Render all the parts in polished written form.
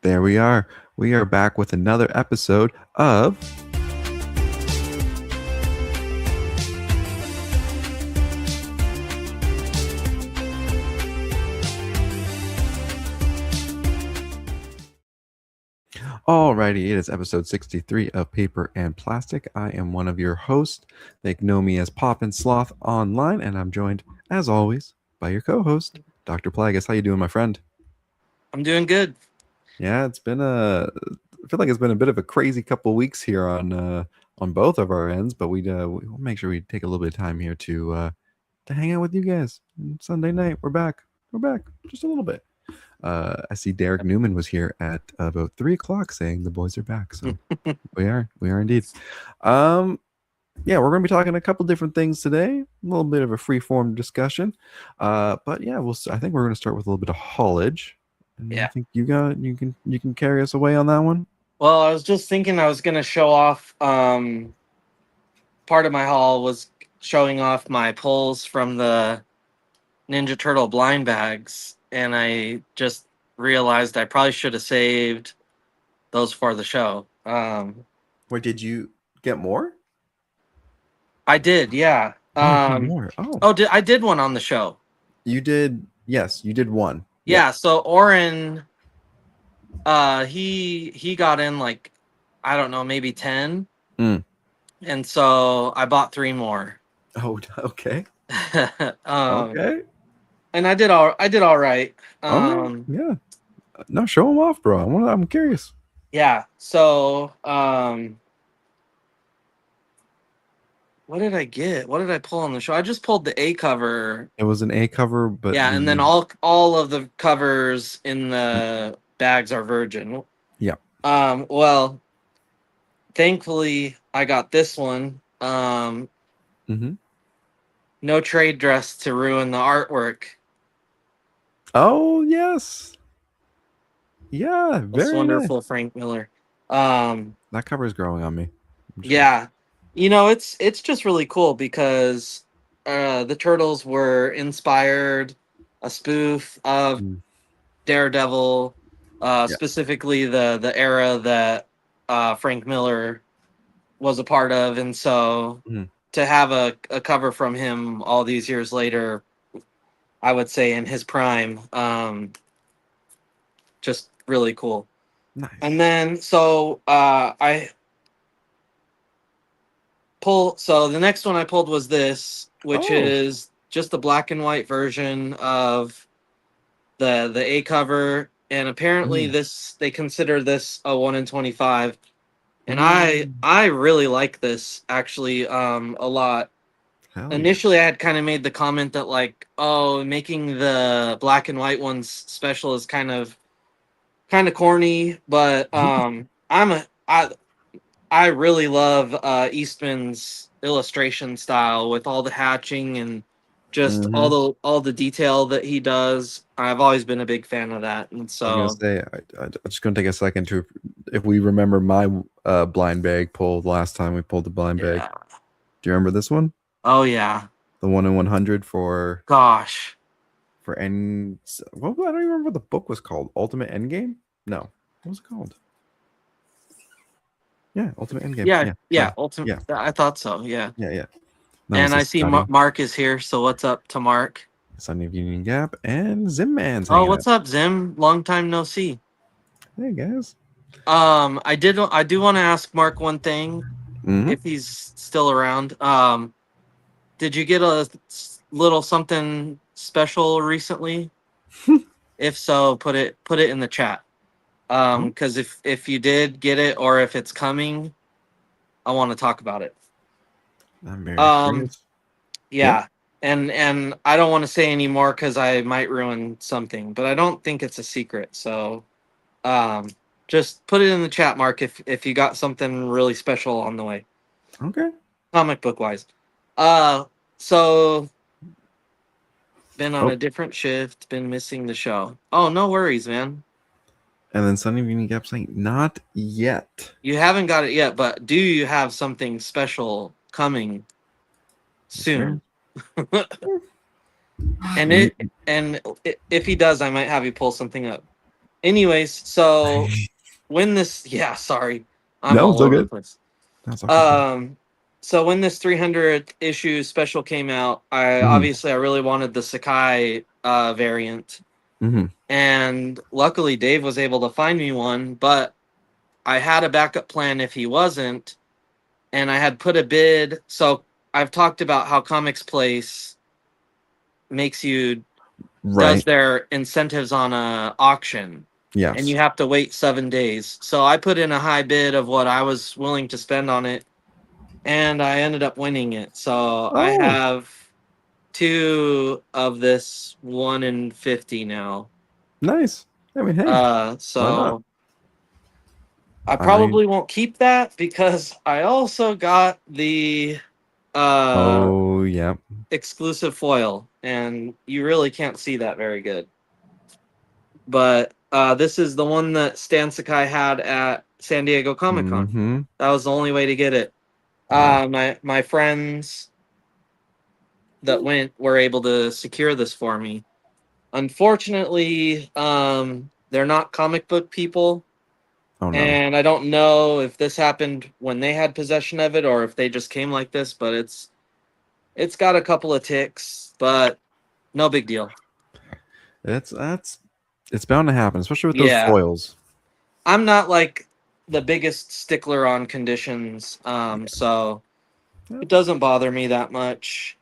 There we are. We are back with another episode of Alrighty, it is episode 63 of Paper and Plastic. I am one of your hosts. They know me as Pop and Sloth online, and I'm joined, as always, by your co-host, Dr. Plagueis. How you doing, my friend? I'm doing good. Yeah, I feel like it's been a bit of a crazy couple weeks here on both of our ends, but we'll make sure we take a little bit of time here to hang out with you guys. Sunday night, we're back. We're back just a little bit. I see Derek Newman was here at about 3 o'clock saying the boys are back. So we are indeed. Yeah, we're going to be talking a couple different things today. A little bit of a free form discussion. But yeah, I think we're going to start with a little bit of haulage. And I Yeah. think you can carry us away on that one. Well, I was just thinking I was going to show off. Part of my haul was showing off my pulls from the Ninja Turtle blind bags, and I just realized I probably should have saved those for the show. Wait, did you get more? I did, yeah. More. Oh, I did one on the show. you did. Yes, you did one. Yeah. So Oren, he got in like, I don't know, maybe 10. Mm. And so I bought 3 more. Oh, okay. um, Okay. and I did all right. Okay. Yeah. No, show them off, bro. I'm curious. Yeah. So, what did I get? What did I pull on the show? I just pulled the A cover. It was an A cover, but Yeah, and then all of the covers in the bags are virgin. Yeah. Well, thankfully I got this one. Mm-hmm. No trade dress to ruin the artwork. Oh yes. Yeah, That's very wonderful, nice. Frank Miller. That cover is growing on me. Yeah. You know, it's just really cool because the Turtles were inspired a spoof of Daredevil, specifically the era that Frank Miller was a part of, and so to have a cover from him all these years later, I would say in his prime, just really cool. Nice. And then so so the next one I pulled was this, which is just a black and white version of the A cover, and apparently they consider this a 1 in 25, and I really like this actually a lot. Initially I had kind of made the comment that like, oh, making the black and white ones special is kind of corny, but I really love Eastman's illustration style with all the hatching and just all the detail that he does. I've always been a big fan of that, and so I was gonna say, I'm just gonna take a second to, if we remember my blind bag pull the last time we pulled the blind bag. Do you remember this one? Oh yeah, the 1 in 100 for Well, I don't even remember what the book was called. Ultimate Endgame? No, what was it called? Yeah, Ultimate Endgame. Yeah, Ultimate. Yeah. I thought so. Yeah. Yeah. And I see Mark is here, so what's up to Mark? Son of Union Gap and Zim Man's. Oh, what's up, Zim? Long time no see. Hey guys. I do want to ask Mark one thing, if he's still around. Did you get a little something special recently? If so, put it in the chat. Because if you did get it, or if it's coming, I want to talk about it. I'm very curious. Yeah. And I don't want to say any more because I might ruin something, but I don't think it's a secret. So just put it in the chat, Mark, if you got something really special on the way. Okay. Comic book wise. So been on a different shift, been missing the show. Oh, no worries, man. And then Son of Union Gap saying, not yet. You haven't got it yet, but do you have something special coming soon? and if he does, I might have you pull something up. Anyways, so when this, yeah, sorry, I'm No, all it's all over the good. place. That's okay. Um, so when this 300th issue special came out, Mm-hmm. I really wanted the Sakai variant, Mm-hmm. and luckily Dave was able to find me one. But I had a backup plan if he wasn't, and I had put a bid. So I've talked about how Comics Place makes you does Right. their incentives on a auction, and you Yes. have to wait 7 days. So I put in a high bid of what I was willing to spend on it, and I ended up winning it. So I Oh, have two of this 1 in 50 now. nice. I mean, hey, why not? So I I mean, probably won't keep that because I also got the uh oh yeah. exclusive foil, and you really can't see that very good. But this is the one that Stan Sakai had at San Diego Comic Con. Mm-hmm. That was the only way to get it. Wow. My friends that went were able to secure this for me. Unfortunately, they're not comic book people, Oh no. and I don't know if this happened when they had possession of it or if they just came like this. But it's got a couple of ticks, but no big deal. That's it's bound to happen, especially with those Yeah, foils. I'm not like the biggest stickler on conditions, so Yeah. it doesn't bother me that much.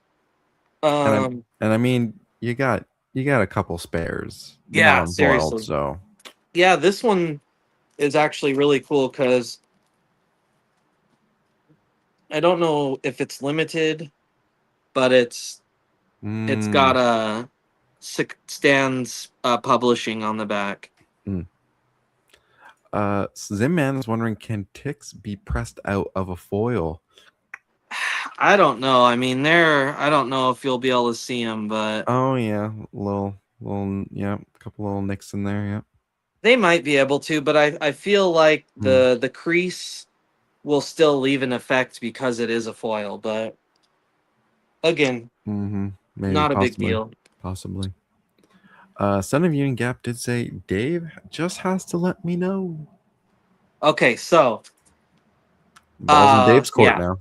And Um, I mean, you got a couple spares. You're not yeah, unboiled, seriously. so. Yeah, this one is actually really cool because I don't know if it's limited, but it's Mm, got a Stan's publishing on the back. mm. Zimman is wondering, can ticks be pressed out of a foil? I don't know. I mean, I don't know if you'll be able to see them, but Oh yeah, little, yeah, a couple little nicks in there. Yeah. they might be able to. But I feel like Mm, the crease will still leave an effect because it is a foil. But again, mm-hmm. Maybe, not a big possibly, deal. possibly. Son of Union Gap did say Dave just has to let me know. Okay, so Balls in Dave's court yeah. now.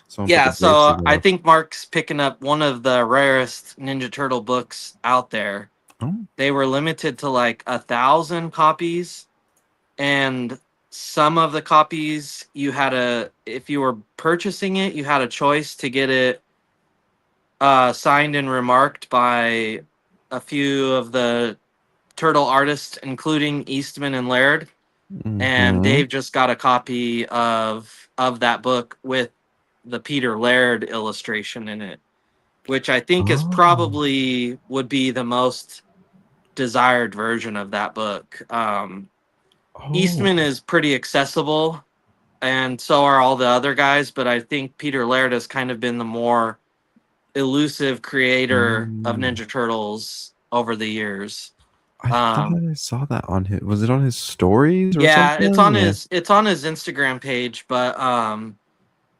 Someone put Yeah, the Dave so signal I up. think Mark's picking up one of the rarest Ninja Turtle books out there. Oh. They were limited to like 1,000 copies, and some of the copies if you were purchasing it, you had a choice to get it signed and remarked by a few of the turtle artists, including Eastman and Laird. And Mm-hmm. Dave just got a copy of that book with the Peter Laird illustration in it, which I think is Oh. probably would be the most desired version of that book. Oh. Eastman is pretty accessible, and so are all the other guys, but I think Peter Laird has kind of been the more elusive creator of Mm. Ninja Turtles over the years. I thought Um, I saw that on his. Was it on his stories or yeah, something? Yeah. it's on his Instagram page, but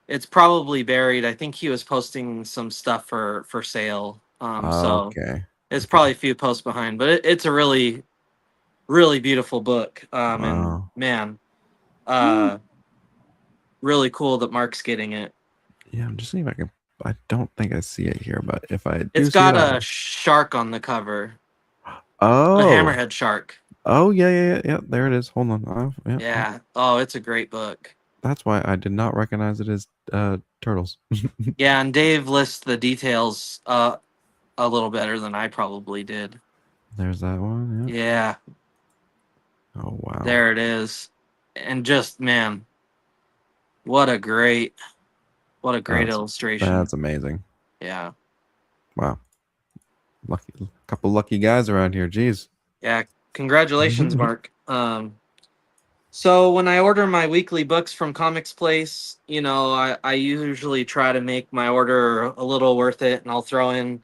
it's probably buried. I think he was posting some stuff for sale. So Okay. it's Okay. probably a few posts behind, but it's a really beautiful book. And Wow. man, Woo. uh, really cool that Mark's getting it. Yeah, I'm just seeing if I can. I don't think I see it here, but if I It's do see it, got I a will. shark on the cover, a Oh. hammerhead shark. Oh yeah, yeah, yeah, yeah. There it is. Hold on. Yeah, yeah. Yeah. Oh, it's a great book. That's why I did not recognize it as turtles. Yeah, and Dave lists the details a little better than I probably did. There's that one. Yeah, Yeah. Oh wow. there it is. And just man, what a great That's illustration. that's amazing. Yeah. Wow. Lucky couple lucky guys around here. Jeez. Yeah. Congratulations, Mark. So when I order my weekly books from Comics Place, I usually try to make my order a little worth it, and I'll throw in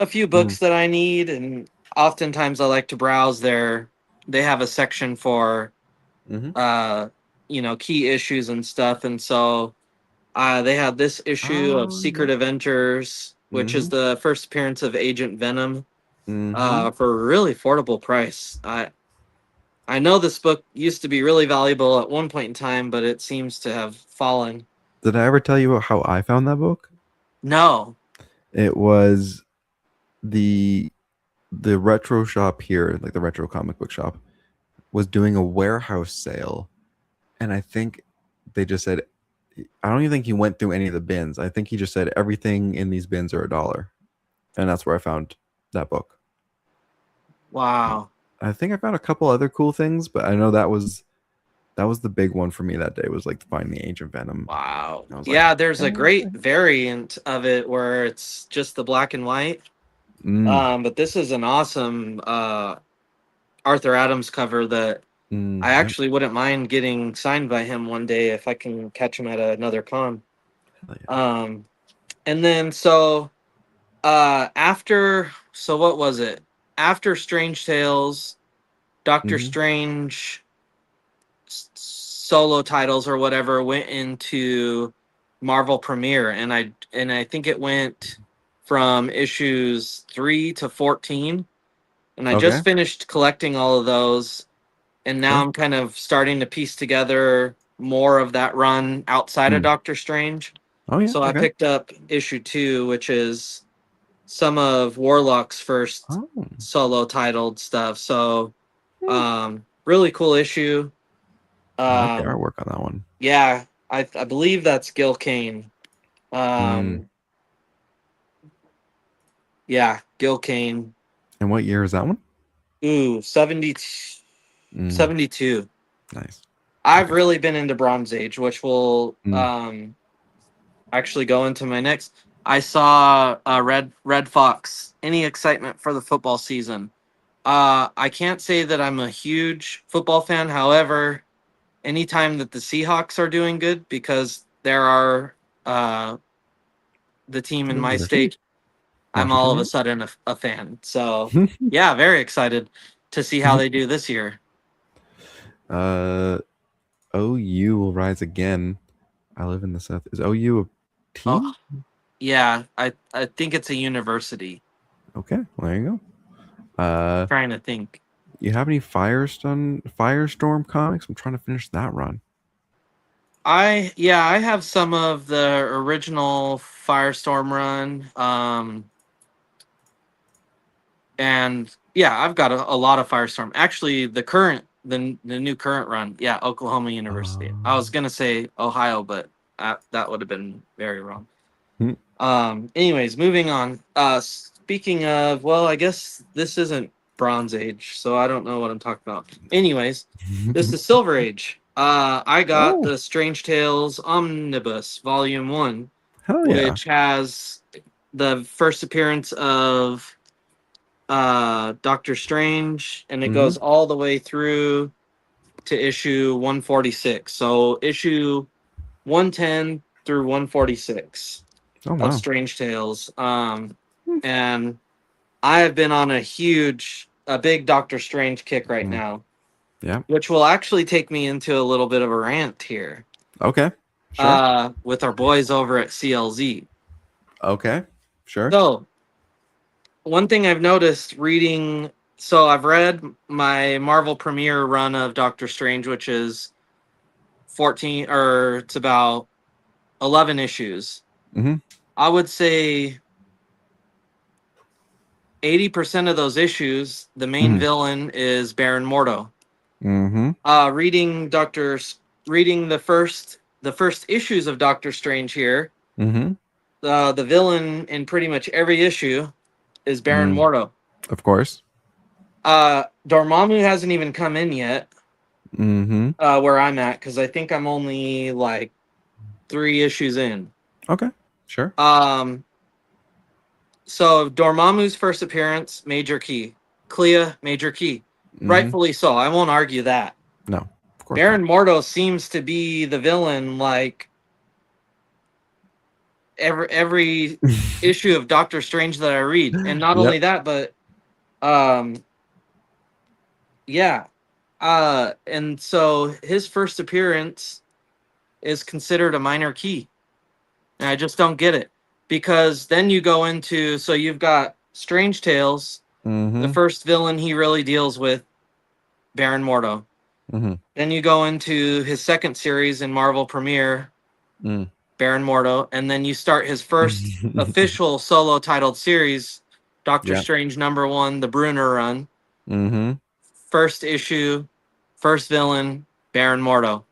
a few Mm, books that I need. And oftentimes I like to browse they have a section for mm-hmm. uh key issues and stuff. And so they have this issue of Oh Secret yep. Avengers, which is Mm-hmm. the first appearance of Agent Venom. Mm-hmm. for a really affordable price. I know this book used to be really valuable at one point in time, but it seems to have fallen. Did I ever tell you how I found that book? No. It was the the retro shop here, like the retro comic book shop, was doing a warehouse sale, and I think they just said, I don't even think he went through any of the bins. I think he just said everything in these bins are $1, and that's where I found that book. Wow. I think I found a couple other cool things, but I know that was the big one for me that day, was like finding the Ancient Venom. Wow. I was like, Yeah, there's a "Heck great variant of it where it's just the black and white. mm, But this is an awesome Arthur Adams cover that I yep, actually wouldn't mind getting signed by him one day if I can catch him at another con. hell yeah." Um, and then so what was it? After Strange Tales, Doctor Hmm. Strange solo titles or whatever went into Marvel Premiere, and I think it went from issues 3 to 14, and I Okay, just finished collecting all of those, and now sure. I'm kind of starting to piece together more of that run outside of Hmm. Doctor Strange. Oh yeah, So I okay. picked up issue 2, which is some of Warlock's first Oh, solo titled stuff. So hmm. really cool issue. I like the Um, artwork on that one. yeah, I believe that's Gil Kane. Mm. Um, yeah, Gil Kane. And what year is that one? Ooh, 70, Mm, 72. nice. I've Okay. really been into Bronze Age, which will Mm. actually go into my next. I saw Red Fox. Any excitement for the football season? I can't say that I'm a huge football fan. However, anytime that the Seahawks are doing good, because there are uh, the team in my There's some state, I'm all Washington, of a right? sudden a fan. So yeah, very excited to see how they do this year. uh, OU will rise again. I live in the South. Is OU a Oh team? yeah, I think it's a university. Okay, well, there you go. Trying to think. You have any Firestorm comics? I'm trying to finish that run. I have some of the original Firestorm run. And yeah, I've got a lot of Firestorm. Actually, the new current run, yeah, Oklahoma University. I was Um, gonna say Ohio, but that would have been very wrong. hmm. Anyways, moving on. Speaking of, well, I guess this isn't Bronze Age, so I don't know what I'm talking about. Anyways, this is Silver Age. I got Oh, the Strange Tales Omnibus Volume One, hell yeah. which has the first appearance of Doctor Strange, and it Mm-hmm. goes all the way through to issue 146. So issue 110 through 146 Oh of wow. Strange Tales. Hmm. And I have been on a big Doctor Strange kick right Mm. now, Yeah. which will actually take me into a little bit of a rant here. Okay. Sure. With our boys over at CLZ. Okay. Sure. So one thing I've noticed reading, so I've read my Marvel Premiere run of Doctor Strange, which is 14, or it's about 11 issues. Mm-hmm. I would say 80% of those issues, the main Mm-hmm. villain is Baron Mordo. Mm-hmm. Reading reading the first issues of Doctor Strange here, Mm-hmm. the villain in pretty much every issue is Baron Mm. Mordo. Of course. Dormammu hasn't even come in yet, Mm-hmm. where I'm at, because I think I'm only like 3 issues in. Okay. Sure. Um, so Dormammu's first appearance, major key. Clea, major key. Mm-hmm. Rightfully so. I won't argue that. No, of course not. Baron Mordo seems to be the villain like every issue of Doctor Strange that I read. And not Yep. only that, but um yeah. And so his first appearance is considered a minor key. And I just don't get it. Because then you go into, so you've got Strange Tales, The Mm-hmm. first villain he really deals with, Baron Mordo. Mm-hmm. Then you go into his second series in Marvel Premiere, Mm. Baron Mordo, and then you start his first official solo titled series, Doctor Yeah. Strange #1, the Bruner run. Mm-hmm. First issue, first villain, Baron Mordo.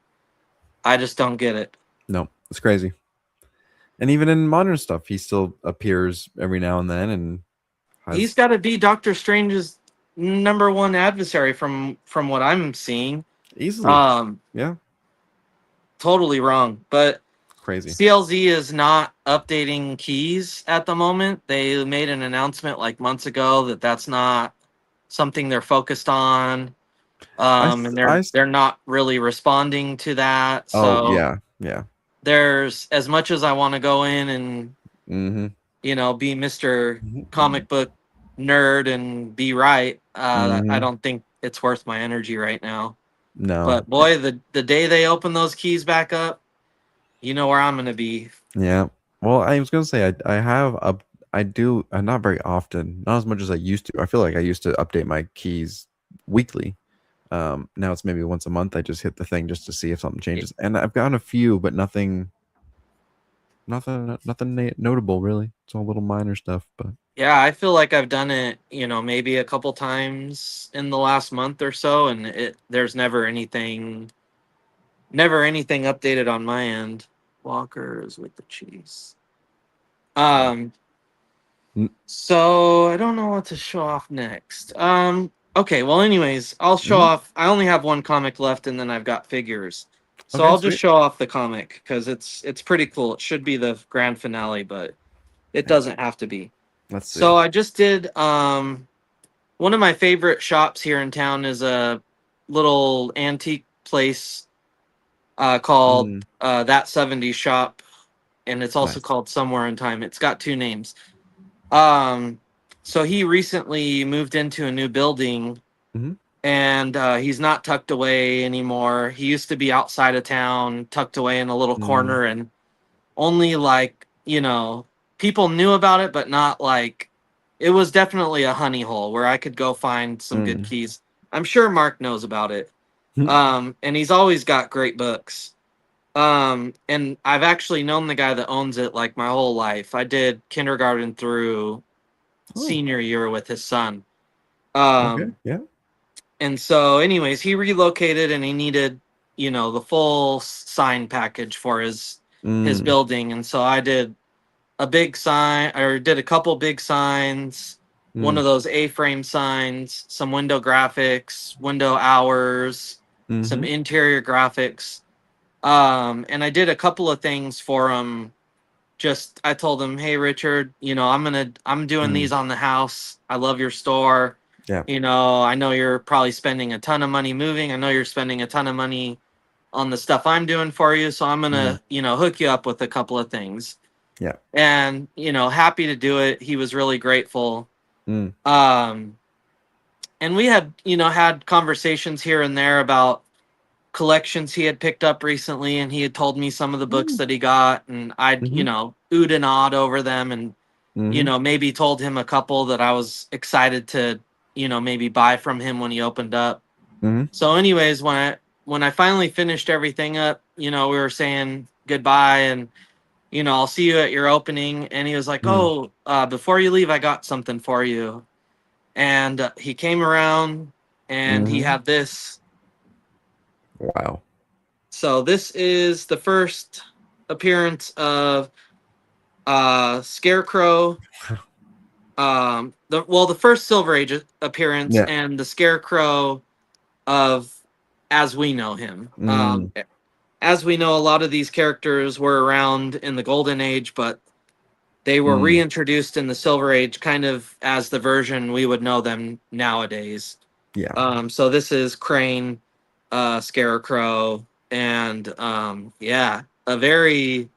I just don't get it. No, it's crazy. And even in modern stuff, he still appears every now and then and He's has got to be Doctor Strange's #1 adversary from what I'm seeing. easily. Um, Yeah. totally wrong, but Crazy. CLZ is not updating keys at the moment. They made an announcement like months ago that that's not something they're focused on, I, and s- I, they're s- they're not really responding to that. oh, So yeah. Yeah. there's as much as I want to go in and Mm-hmm. be Mister Mm-hmm. Comic Book nerd and be right. I Mm-hmm. don't think it's worth my energy right now. No. But boy, the day they open those keys back up, you know where I'm gonna be. Yeah. Well, I was gonna say I have up I do not very often, not as much as I used to. I feel like I used to update my keys weekly. Now it's maybe once a month. I just hit the thing just to see if something changes, and I've gotten a few, but nothing notable really. It's all little minor stuff, but Yeah, I feel like I've done it, maybe a couple times in the last month or so, and there's never anything updated on my end. Walkers with the cheese. yeah. Um, Mm, so I don't know what to show off next. Okay, well, anyways, I'll show mhm. off. I only have one comic left, and then I've got figures. So Okay, I'll just sweet. show off the comic because it's pretty cool. It should be the grand finale, but it Okay, doesn't have to be. let's see. So I just did one of my favorite shops here in town is a little antique place called Mm, That 70s Shop, and it's also nice. called Somewhere in Time. It's got two names. Um, so he recently moved into a new building, Hmm. and he's not tucked away anymore. He used to be outside of town, tucked away in a little Mm, corner, and only like people knew about it, but not like it was definitely a honey hole where I could go find some good mm, keys. I'm sure Mark knows about it. mm. And he's always got great books. And I've actually known the guy that owns it like my whole life. I did kindergarten through Oh, senior year with his son. okay. Um, Yeah. and so, anyways, he relocated and he needed, the full sign package for his Mm, building. And so I did a big sign or did a couple big signs, one mm, of those A-frame signs, some window graphics, window hours, some mm-hmm. interior graphics. And I did a couple of things for him. Just I told him, "Hey Richard, I'm doing Mm, these on the house. I love your store. yeah. I know you're probably spending a ton of money moving. I know you're spending a ton of money on the stuff I'm doing for you, so I'm going Mm, to, hook you up with a couple of things." yeah. And happy to do it. He was really grateful. Mm, um and we had conversations here and there about collections he had picked up recently, and he had told me some of the books mm, that he got, and I'd mm-hmm. oohed and awed over them, and Mm-hmm. maybe told him a couple that I was excited to maybe buy from him when he opened up. Mm-hmm. So anyways, when I finally finished everything up, we were saying goodbye, and I'll see you at your opening. And he was like, Mm, "Oh, before you leave, I got something for you." And he came around and he mm-hmm. had this. Wow. So this is the first appearance of Scarecrow. The first Silver Age appearance Yeah. and the Scarecrow of as we know him. Mm, As we know, a lot of these characters were around in the Golden Age, but they were mm, reintroduced in the Silver Age, kind of as the version we would know them nowadays. yeah. So this is Crane, Scarecrow, and yeah, a very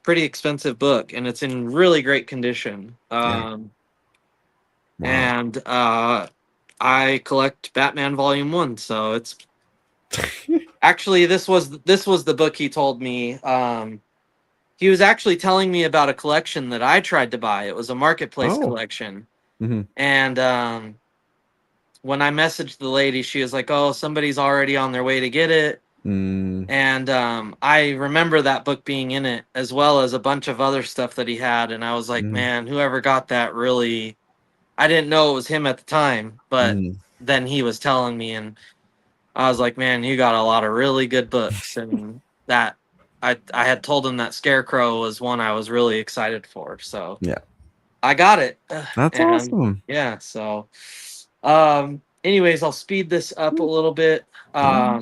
pretty expensive book, and it's in really great condition. Yeah. Wow. And I collect Batman Volume 1, so it's actually this was the book he told me. He was actually telling me about a collection that I tried to buy. It was a marketplace Oh, collection. Mm-hmm. And when I messaged the lady, she was like, "Oh, somebody's already on their way to get it." Mm, And I remember that book being in it, as well as a bunch of other stuff that he had. And I was like, mm, man, whoever got that really. I didn't know it was him at the time, but mm. then he was telling me, and I was like, man, you got a lot of really good books. And that I had told him that Scarecrow was one I was really excited for. So Yeah, I got it. that's And awesome. yeah, so anyways, I'll speed this up a Mm, little bit. yeah,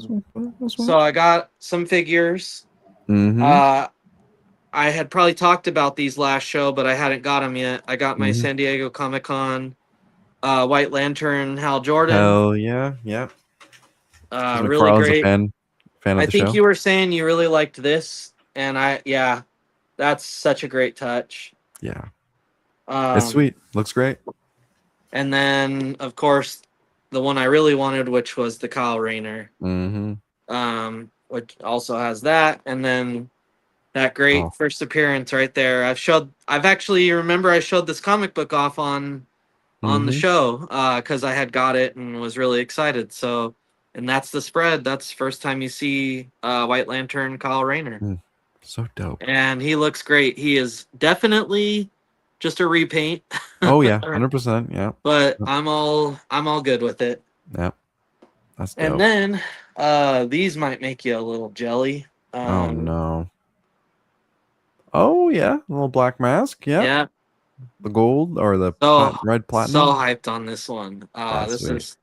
that's So fine. I got some figures. Mm-hmm. Uh I had probably talked about these last show, but I hadn't got them yet. I got my Mm-hmm. San Diego Comic Con White Lantern Hal Jordan. Hell yeah, yeah. Because Really McFarlane's a great. fan of I the think show. you were saying you really liked this, and yeah, that's such a great touch. Yeah, it's Um, sweet. Looks great. and then of course the one I really wanted, which was the Kyle Rayner, Mm-hmm. which also has that, and then that great Oh. first appearance right there. I've actually remember I showed this comic book off on the Mm-hmm. show because I had got it and was really excited. So, and that's the spread. That's the first time you see White Lantern Kyle Rayner, Mm. So dope. and he looks great. He is definitely just a repaint, Oh yeah, 100%. Yeah. but Yep. I'm all good with it. Yep. That's And dope. then these might make you a little jelly. Oh Um, no. Oh yeah, a little black mask. Yep. yeah, The gold or the so red so platinum. hyped on this one. That's This sweet. is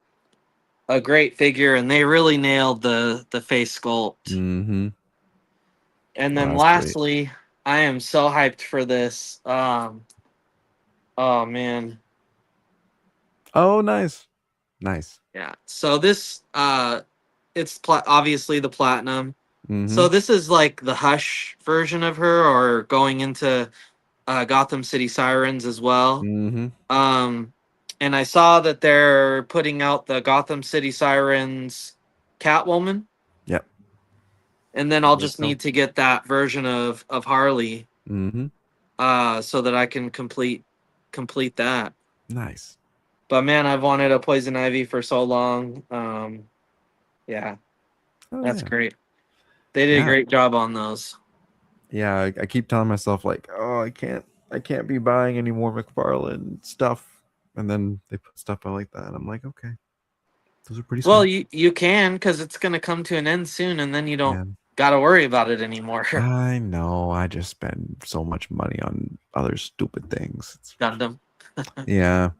a great figure, and they really nailed the face sculpt. Mm-hmm. And Oh, then that's sweet. lastly, I am so hyped for this. Oh man, Oh, nice. Nice. yeah. So this, it's obviously the platinum. Mm-hmm. So this is like the Hush version of her, or going into Gotham City Sirens as well. Mm-hmm. Um, and I saw that they're putting out the Gotham City Sirens Catwoman, Yep. and then I I'll believe just so. need to get that version of Harley, Mm-hmm. so that I can complete that. Nice. But man, I've wanted a Poison Ivy for so long. Yeah, Oh that's yeah. great. They did a Yeah. great job on those. Yeah. I keep telling myself like, oh, I can't be buying any more McFarlane stuff. And then they put stuff out like that. And I'm like, okay, those are pretty Well, sweet. you can, because it's gonna come to an end soon, and then you don't Man, gotta worry about it anymore. I know. I just spend so much money on other stupid things. Gundam, Yeah.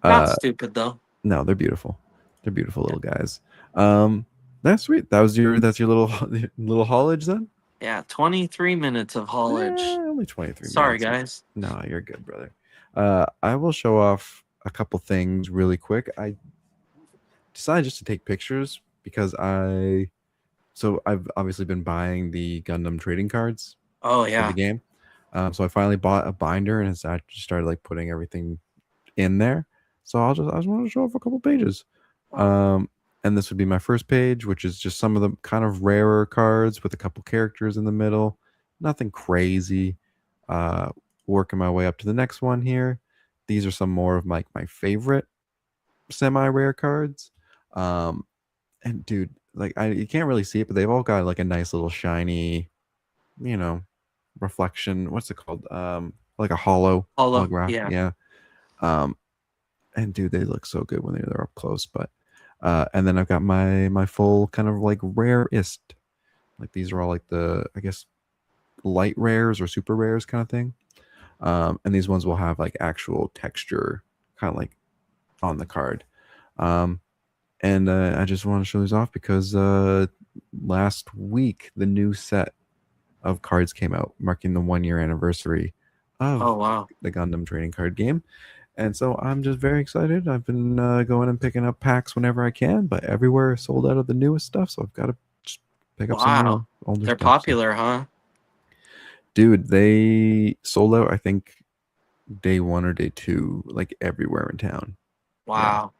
not Uh, stupid though. no, they're beautiful. They're beautiful Yeah, little guys. Um, that's sweet. That's your little little haulage then. yeah. 23 minutes of haulage. Only 23 Sorry, minutes. guys. No, you're good, brother. I will show off a couple things really quick. I decided just to take pictures because I've obviously been buying the Gundam trading cards Oh for the yeah. game. So I finally bought a binder and I just started like putting everything in there. So I just want to show off a couple pages. Um, and this would be my first page, which is just some of the kind of rarer cards with a couple characters in the middle. Nothing crazy. Uh, Working my way up to the next one here. These are some more of my favorite semi-rare cards. Um, and dude, like you can't really see it, but they've all got like a nice little shiny, you know, reflection. What's it called? Like a Holo. holograph. Yeah. Yeah. Um, and dude, they look so good when they're up close. But and then I've got my full kind of like rarest. Like these are all like the I guess light rares or super rares kind of thing. And these ones will have like actual texture, kind of like on the card. Um, and I just want to show these off because last week the new set of cards came out, marking the 1 year anniversary Oh of wow. the Gundam trading card game. And so I'm just very excited. I've been going and picking up packs whenever I can, but everywhere sold out of the newest stuff. So I've got to just pick up some more Wow. older They're stuff. So, popular, huh? dude, they sold out, I think, day one or day two, like everywhere in town. Yeah. Wow.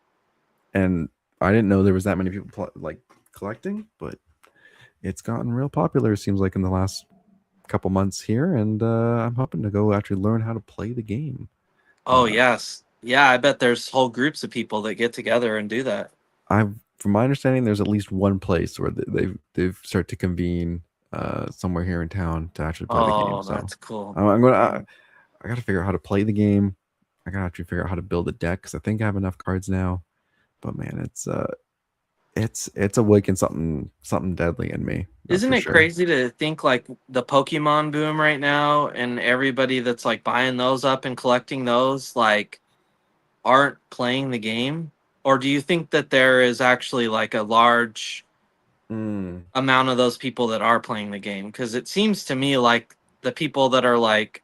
And I didn't know there was that many people like collecting, but it's gotten real popular, it seems like, in the last couple months here. And I'm hoping to go actually learn how to play the game. Oh Uh, yes. Yeah, I bet there's whole groups of people that get together and do that. I've from my understanding, there's at least one place where they've started to convene somewhere here in town to actually play the game. Oh, So that's cool. I'm gonna I got to figure out how to play the game. I got to actually figure out how to build a deck because I think I have enough cards now. But man, it's awakened something deadly in me. That's Isn't for it sure. crazy to think like the Pokemon boom right now and everybody that's like buying those up and collecting those like aren't playing the game? Or do you think that there is actually like a large Mm. amount of those people that are playing the game? Because it seems to me like the people that are like,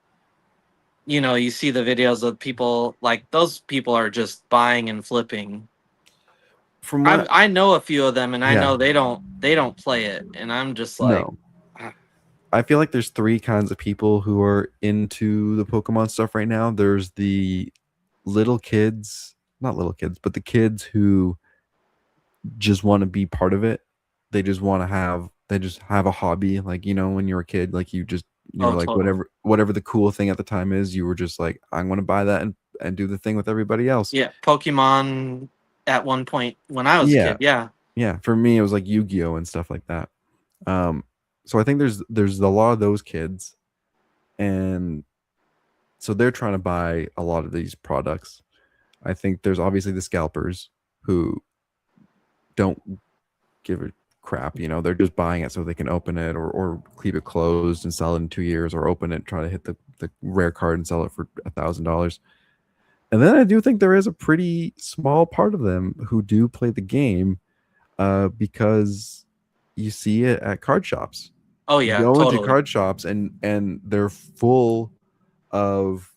you see the videos of people like those people are just buying and flipping. From I what, I know a few of them, and I yeah, know they don't play it, and I'm just like, no. "Ah, I feel like there's three kinds of people who are into the Pokemon stuff right now. There's the little kids, not little kids, but the kids who just want to be part of it. They just have a hobby. Like, when you were a kid, like you oh, were like totally, whatever the cool thing at the time is, you were just like, I'm gonna buy that and do the thing with everybody else. yeah." Pokemon at one point when I was a Yeah. kid, yeah, Yeah. For me, it was like Yu-Gi-Oh and stuff like that. Um, so I think there's a lot of those kids, and so they're trying to buy a lot of these products. I think there's obviously the scalpers who don't give a crap. They're just buying it so they can open it or keep it closed and sell it in 2 years, or open it, try to hit the rare card and sell it for $1,000. And then I do think there is a pretty small part of them who do play the game because you see it at card shops. oh You yeah, go into totally, card shops and they're full of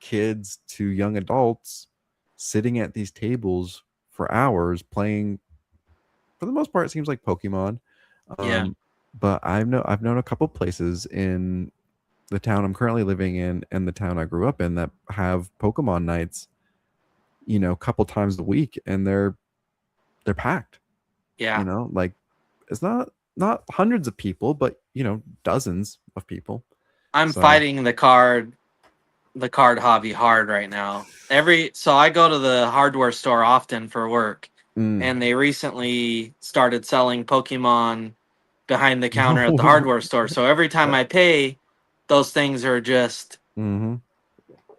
kids to young adults sitting at these tables for hours playing. For the most part, it seems like Pokemon. yeah, But I've known a couple places in the town I'm currently living in and the town I grew up in that have Pokemon nights, a couple times a week, and they're packed. yeah. Like it's not hundreds of people, but dozens of people. I'm So, fighting the card hobby hard right now. So I go to the hardware store often for work, mm. and they recently started selling Pokemon behind the counter at the No. hardware store. So every time I pay, those things are just Mm-hmm.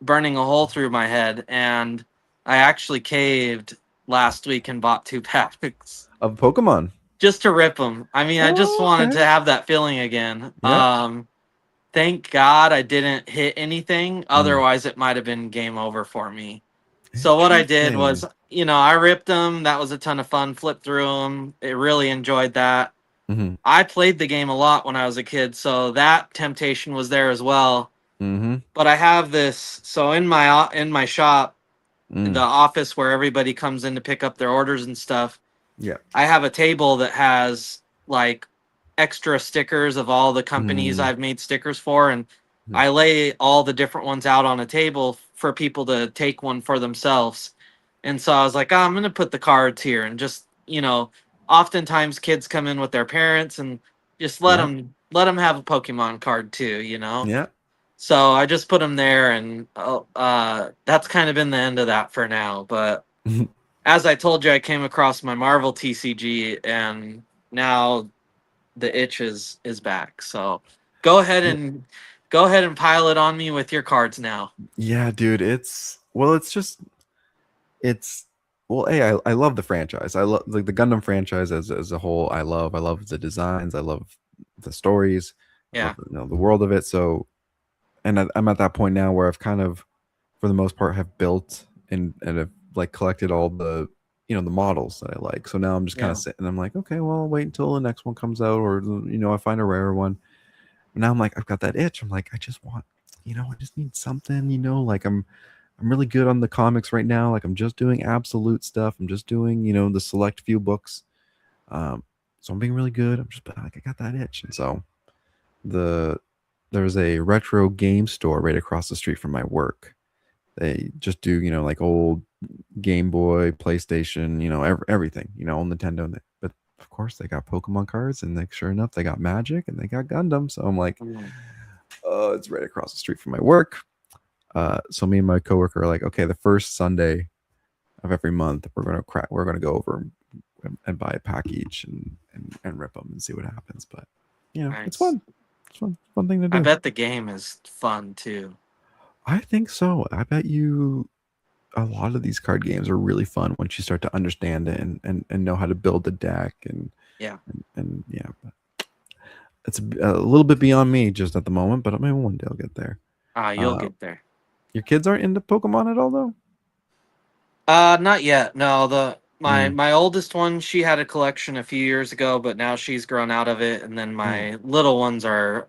burning a hole through my head. And I actually caved last week and bought two packs Of Pokemon. just to rip them. I mean, I just Oh, wanted okay. to have that feeling again. Yeah. Thank God I didn't hit anything. Mm. Otherwise, it might have been game over for me. So what I did was, Interesting. I ripped them. That was a ton of fun. Flipped through them. I really enjoyed that. Mm-hmm. I played the game a lot when I was a kid, so that temptation was there as well. Mm-hmm. But I have this. So in my shop, the Mm. office where everybody comes in to pick up their orders and stuff, Yeah. I have a table that has like extra stickers of all the companies Mm. I've made stickers for, and Mm. I lay all the different ones out on a table for people to take one for themselves. And so I was like, oh, I'm going to put the cards here and just, oftentimes kids come in with their parents and just let Yeah. them have a Pokemon card too. Yeah. So I just put them there, and that's kind of been the end of that for now. But as I told you, I came across my Marvel TCG, and now the itch is back. So go ahead Yeah. and go ahead and pile it on me with your cards now. Yeah, dude. It's well, hey, I love the franchise. I love like the Gundam franchise as a whole. I love the designs. I love the stories. I Yeah, love the world of it. So, and I'm at that point now where I've kind of, for the most part, have built and have like collected all the the models that I like. So now I'm just kind of yeah. sitting. I'm like, okay, well, I'll wait until the next one comes out, or I find a rare one. But now I'm like, I've got that itch. I'm like, I just want, I just need something. Like I'm really good on the comics right now. Like I'm just doing absolute stuff. I'm just doing the select few books. Um, so I'm being really good. I'm just like I got that itch, and so the there's a retro game store right across the street from my work. They just do like old Game Boy, PlayStation, everything, old Nintendo. But of course, they got Pokemon cards, and like sure enough, they got Magic and they got Gundam. So I'm like, Mm. oh, it's right across the street from my work. So me and my coworker are like, okay, the first Sunday of every month, we're gonna go over and buy a pack each and rip them and see what happens. But it's Nice. fun. It's fun. Fun thing to I do. bet the game is fun too. I think so. I bet you a lot of these card games are really fun once you start to understand it and know how to build the deck Yeah. and yeah. But it's a little bit beyond me just at the moment, but maybe one day I'll get there. Ah, you'll Uh, get there. your kids aren't into Pokemon at all, though. Not yet. No, the my Mm, my oldest one, she had a collection a few years ago, but now she's grown out of it, and then mm, my little ones are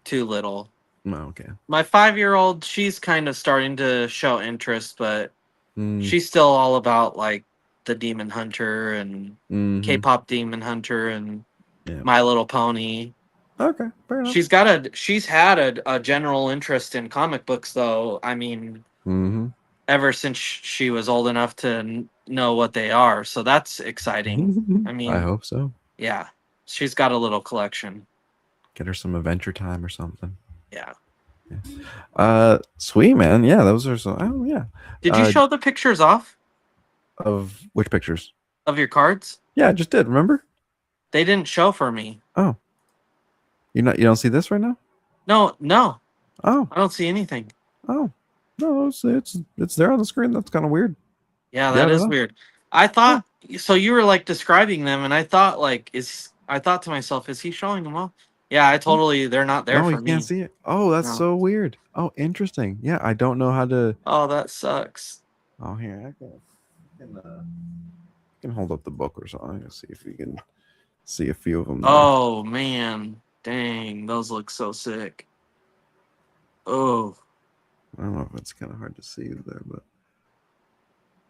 too little. no, okay. My 5-year-old, she's kind of starting to show interest, but Mm, she's still all about like the Demon Hunter and mm-hmm. K-pop Demon Hunter and Yeah. My Little Pony. Okay. Fair enough. She's had a general interest in comic books though. I mean, Mm-hmm. ever since she was old enough to know what they are. So that's exciting. I I mean, hope so. yeah, she's got a little collection. Get her some Adventure Time or something. Yeah. Yeah. Sweet man. Yeah, those are so. Oh yeah. Did you Uh, show the pictures off of which pictures? of your cards? Yeah, I just did. Remember? They didn't show for me. Oh, you don't see this right now? No, no, Oh, I don't see anything. oh, no, it's there on the screen. That's kind of weird. Yeah, Yeah, I that don't is know. weird. I Yeah. thought so. You were like describing them, and I thought like, is I thought to myself, is he showing them off? Yeah, I totally. They're not there No, for you can't me. see it. Oh, that's No. so weird. Oh, interesting. Yeah, I don't know how to. Oh, that sucks. Oh, here I can hold up the book or something and see if you can see a few of them there. Oh man, dang, those look so sick. Oh, I don't know if it's kind of hard to see there, but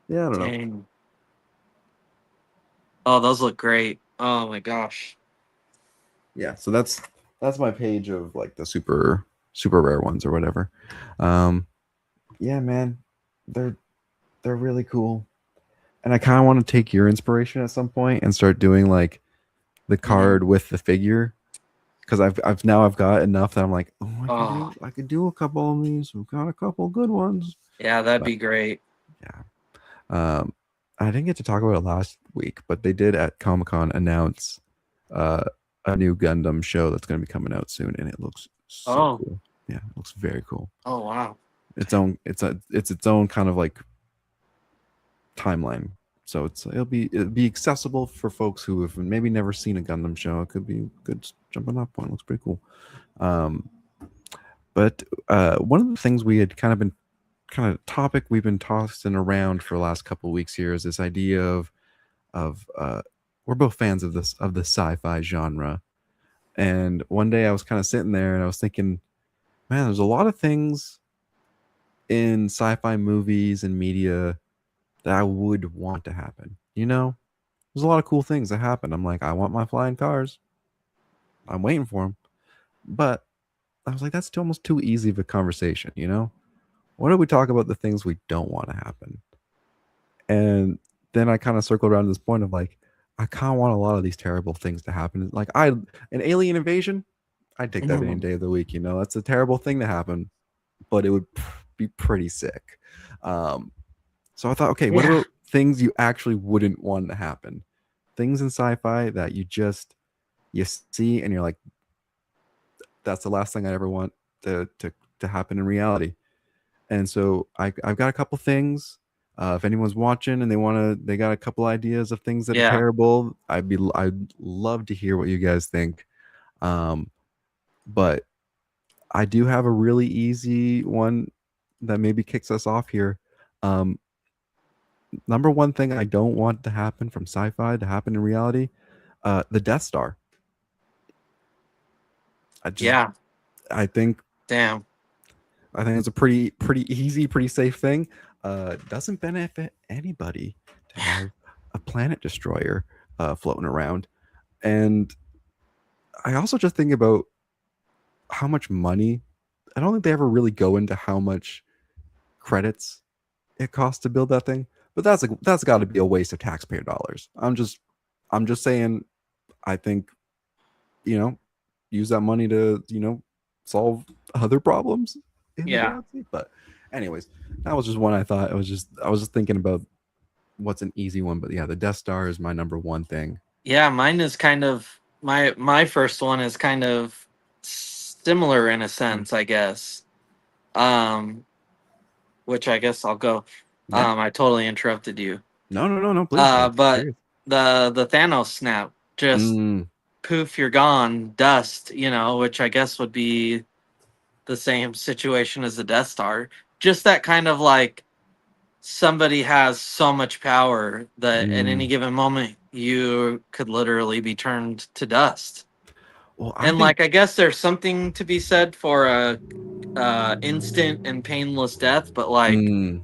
yeah, I don't know. dang. Oh, those look great. Oh my gosh. Yeah, so that's my page of like the super rare ones or whatever. Um, yeah, man, they're they're really cool, and I kind of want to take your inspiration at some point and start doing like the Hmm. card with the figure because I've got enough that I'm like, oh, Oh, I could do a couple of these. We've got a couple good ones, yeah, that'd but be great. yeah. I didn't get to talk about it last week, but they did at Comic Con announce uh, a new Gundam show that's going to be coming out soon, and it looks so Oh, cool. Yeah, it looks very cool. oh wow. It's its own kind of like timeline. So it'll be accessible for folks who have maybe never seen a Gundam show. It could be a good jumping off point. Looks pretty cool. Um, but one of the things we had kind of topic we've been tossing around for the last couple of weeks here is this idea of we're both fans of the sci-fi genre. And one day I was kind of sitting there and I was thinking, man, there's a lot of things in sci-fi movies and media that I would want to happen. There's a lot of cool things that happen. I'm like, I want my flying cars. I'm waiting for them. But I was like, that's almost too easy of a conversation. What do we talk about the things we don't want to happen? And then I kind of circled around to this point of like, I kind of want a lot of these terrible things to happen. Like an alien invasion, I'd take that any Mhm. day of the week. That's a terrible thing to happen, but it would be pretty sick. Um, so I thought, okay, what Yeah, about things you actually wouldn't want to happen? Things in sci-fi that you see and you're like, that's the last thing I ever want to happen in reality. And so I've got a couple things. If anyone's watching and they got a couple ideas of things that are yeah, terrible, I'd love to hear what you guys think. Um, but I do have a really easy one that maybe kicks us off here. Um, Number one thing I don't want to happen from sci-fi to happen in reality, the Death Star. I just yeah. I think Damn. I think it's a pretty easy, pretty safe thing. Doesn't benefit anybody to have a planet destroyer floating around. And I also just think about how much money. I don't think they ever really go into how much credits it costs to build that thing. But that's got to be a waste of taxpayer dollars. I'm just saying. I think you know use that money to solve other problems in the Yeah. galaxy. But Anyways, that was just one I thought. I was just thinking about what's an easy one, but yeah, the Death Star is my number one thing. Yeah, mine is kind of my first one is kind of similar in a Mm. sense, I guess. Um, which I guess I'll go. Yeah. I totally interrupted you. No, no, no, no. Please. I'm But curious. the Thanos snap, just Mm, poof, you're gone, dust. Which I guess would be the same situation as the Death Star. Just that kind of like somebody has so much power that at any mm. given moment you could literally be turned to dust. Well, I And think. like I guess there's something to be said for a instant and painless death, but like Mm.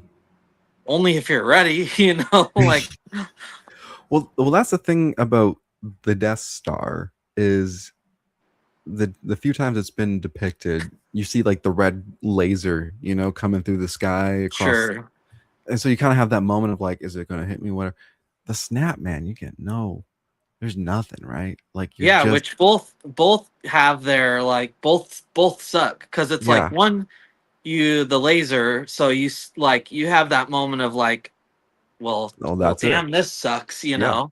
only if you're ready, like Well, that's the thing about the Death Star is the few times it's been depicted, you see like the red laser, coming through the sky across, sure. and so you kind of have that moment of like, is it going to hit me? Whatever. The snap, man, you get no. There's nothing, right? Like you're Yeah, just which both have their like both suck because it's like yeah. one you the laser, so like you have that moment of like, Oh, well that's it. damn, this sucks, Yeah.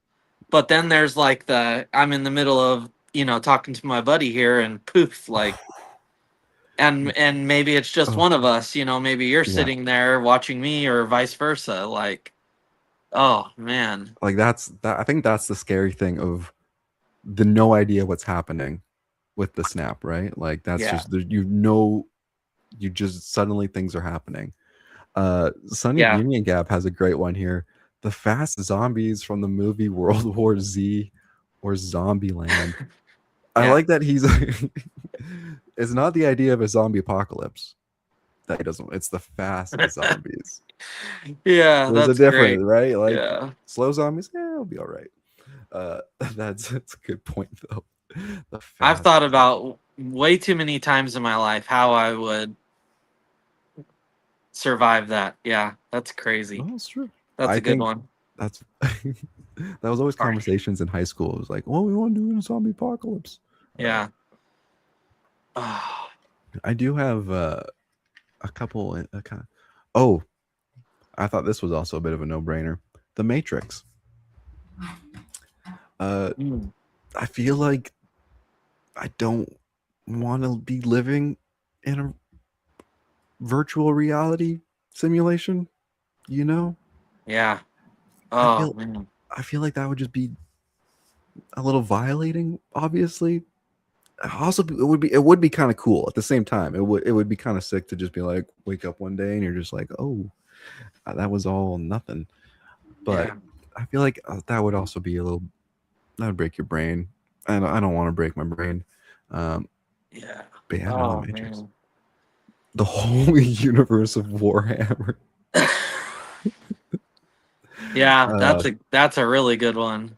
but then there's like the I'm in the middle of talking to my buddy here and poof, like, and maybe it's just Oh, one of us, maybe you're yeah. sitting there watching me or vice versa, like, oh man. Like that. I think that's the scary thing of the no idea what's happening with the snap, right? Like that's Yeah. just you just suddenly things are happening. Sunny Yeah. Union Gap has a great one here. The fast zombies from the movie World War Z or Zombieland. I Yeah. like that he's it's not the idea of a zombie apocalypse that he doesn't, it's the fast zombies. Yeah, There's a that's difference, great. right? Like Yeah. slow zombies, yeah, it'll be all right. That's a good point though. The I've fast thought about way too many times in my life how I would survive that. Yeah, that's crazy. no, it's true. That's I a good think one. that's that was always Sorry. conversations in high school. It was like, what we want to do in a zombie apocalypse. Yeah. Oh, I do have a couple. Oh, I thought this was also a bit of a no-brainer. The Matrix. Uh, mm, I feel like I don't want to be living in a virtual reality simulation. You know, yeah. I Oh feel man. I feel like that would just be a little violating. Obviously, also it would be kind of cool at the same time. It would be kind of sick to just be like wake up one day and you're just like, oh, that was all nothing. But Yeah. I feel like that would also be a little, that would break your brain. I don't want to break my brain. Um, Yeah. but yeah, no, the Oh Matrix, man. the whole universe of Warhammer. Yeah, Uh, that's a really good one.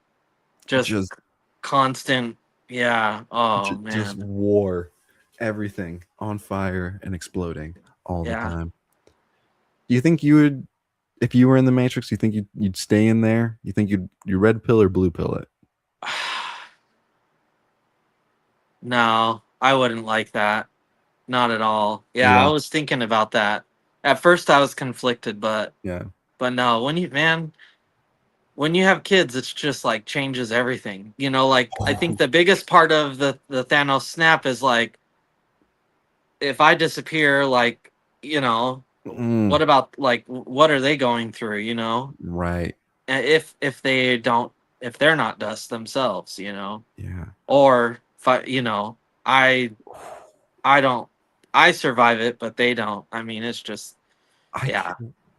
Just just constant. Yeah. Oh just man. war, everything on fire and exploding all the Yeah. time. Do you think you would, if you were in the Matrix? You think you'd stay in there? You think you red pill or blue pill it? No, I wouldn't like that. Not at all. You Yeah, I don't. was thinking about that. At first I was conflicted, Yeah. but no, when you have kids, it's just like changes everything. Like I think Oh. the biggest part of the Thanos snap is like if I disappear, like, Mm, what about like what are they going through, right. If they don't if they're not dust themselves, Yeah. or if I I don't I survive it, but they don't. I mean, it's just I yeah.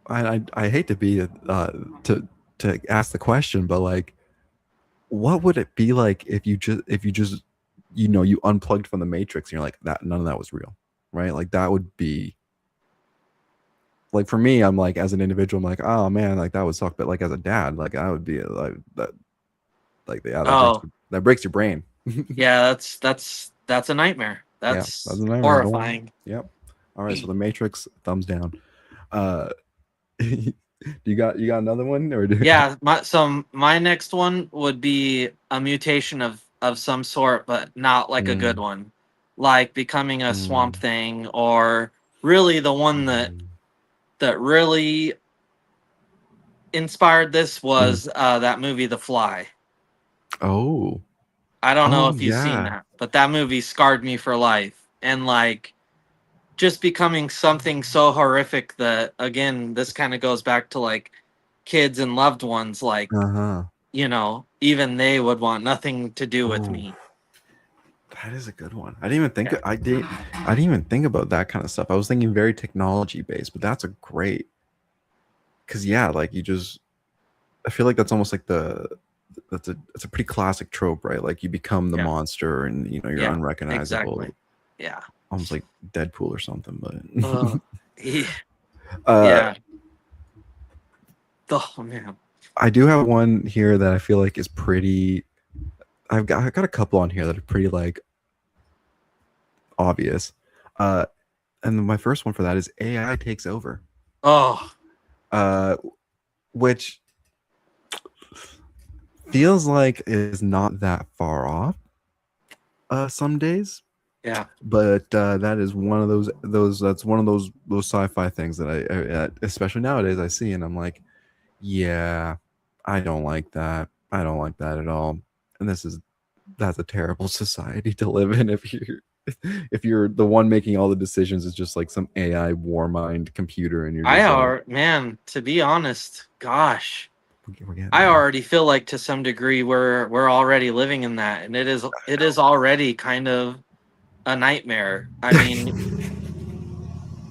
I hate to be to to ask the question, but like, what would it be like if you just you unplugged from the Matrix and you're like that none of that was real, right? Like that would be like for me. I'm like as an individual, I'm like, oh man, like that would suck. But like as a dad, like I would be like that, like yeah, Oh, that breaks your brain. yeah, that's a nightmare. Yeah, that's That's a nightmare. Don't. horrifying. Yep. All right, so the Matrix, thumbs down. Uh, you got another one or do, Yeah, my next one would be a mutation of some sort, but not like a good mm, one, like becoming a swamp mm, thing, or really the one that mm. that really inspired this Mm. was that movie The Fly. Oh. I don't know Oh if you've seen yeah. that, but that movie scarred me for life. And like just becoming something so horrific that, again, this kind of goes back to like kids and loved ones, like, Uh-huh. even they would want nothing to do with Oh, me. that is a good one. I didn't even think Yeah. I didn't even think about that kind of stuff. I was thinking very technology based, but that's a great because yeah, like you just I feel like that's almost like it's a pretty classic trope, right? Like you become the Yeah. monster and you're Yeah. unrecognizable, Exactly. Yeah. almost like Deadpool or something. Oh, But he, uh yeah. Oh, man. I do have one here that I feel like is pretty I've got a couple on here that are pretty like obvious. Uh and my first one for that is AI takes over. Oh, Uh which feels like is not that far off some days, yeah. but that is one of those that's one of those sci-fi things that especially nowadays I see and I'm like, yeah, I don't like that. I don't like that at all. And that's a terrible society to live in if you're the one making all the decisions is just like some AI war mind computer and you're just like Man, to be honest, gosh, we're getting I there. already feel like to some degree we're already living in that, and it is already kind of a nightmare. I mean,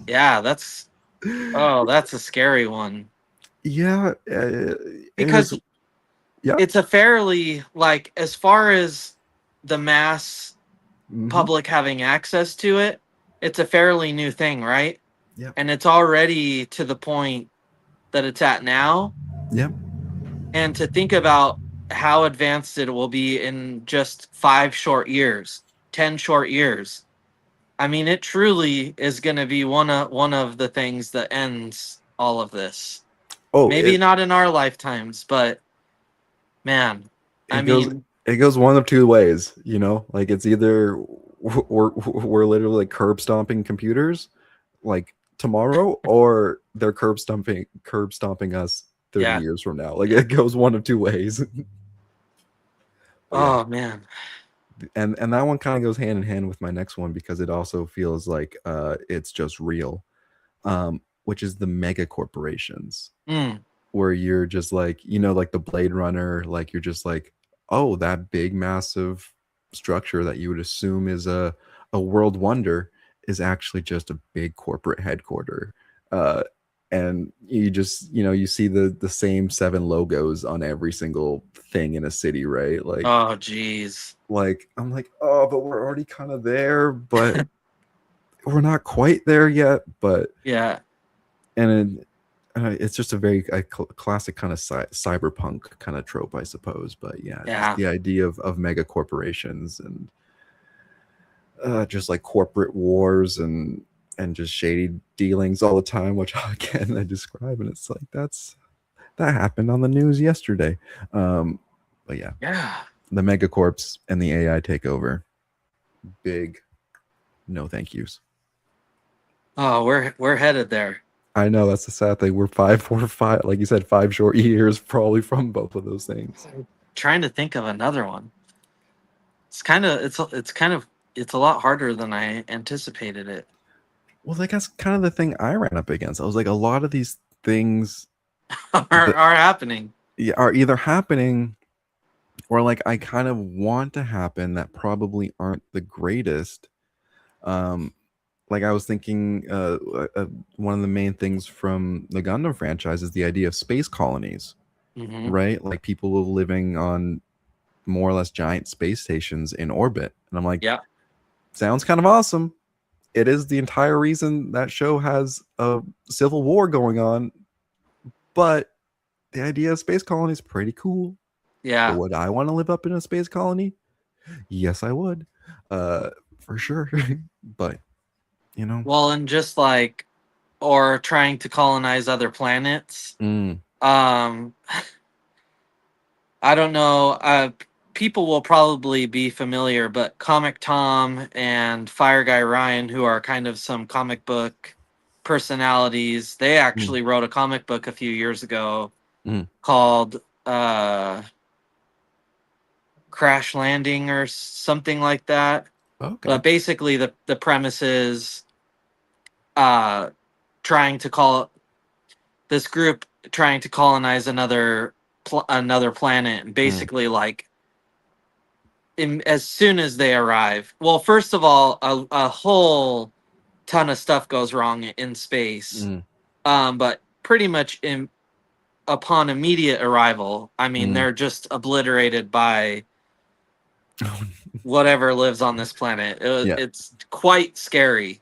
yeah, that's a scary one Yeah, and because yeah. it's a fairly, like, as far as the mass Hmm. public having access to it, it's a fairly new thing, right? Yeah. And it's already to the point that it's at now. Yeah. And to think about how advanced it will be in just 5 short years, 10 short years. I mean, it truly is going to be one of the things that ends all of this. Oh, Maybe not in our lifetimes, but man, I it goes mean, it goes one of two ways, like it's either we're literally like curb stomping computers like tomorrow, or they're curb stomping us 30 yeah, years from now. Like yeah. it goes one of two ways. But yeah, Oh man, and that one kind of goes hand in hand with my next one because it also feels like it's just real, which is the mega corporations, mm, where you're just like, like the Blade Runner, like you're just like, oh, that big massive structure that you would assume is a world wonder is actually just a big corporate headquarter. Uh, and you just, you see the same seven logos on every single thing in a city, right? oh geez, Like I'm like, oh, but we're already kind of there, but we're not quite there yet. But yeah, and it's just a very classic kind of cyberpunk kind of trope, I suppose. But yeah, just yeah, the idea of mega corporations and just like corporate wars and just shady dealings all the time, which again I describe, and it's like that happened on the news yesterday. But yeah, yeah. the megacorps and the AI takeover, big no thank yous. Oh, we're headed there. I know that's the sad thing. We're five, like you said, 5 short years probably from both of those things. I'm trying to think of another one. It's a lot harder than I anticipated it. Well, like that's kind of the thing I ran up against. I was like, a lot of these things are that are happening. are either happening or like I kind of want to happen that probably aren't the greatest. Um, like I was thinking, one of the main things from the Gundam franchise is the idea of space colonies, Hmm. right? Like people living on more or less giant space stations in orbit, and I'm like, Yeah, sounds kind of awesome. It is the entire reason that show has a civil war going on, but the idea of space colony is pretty cool. But yeah. would I want to live up in a space colony? Yes, I would, uh, for sure. But you know, Well, and just like, or trying to colonize other planets. mm, Um, I don't know. People will probably be familiar, but Comic Tom and Fire Guy Ryan, who are kind of some comic book personalities. They Mm, actually wrote a comic book a few years ago mm. called Crash Landing or something like that. Okay. But basically, the premise is uh, trying to call this group trying to colonize another planet, and Mm, basically like as soon as they arrive. Well, first of all, a whole ton of stuff goes wrong in space, mm, but pretty much upon immediate arrival, I mean, mm. they're just obliterated by whatever lives on this planet. Yeah. It's quite scary.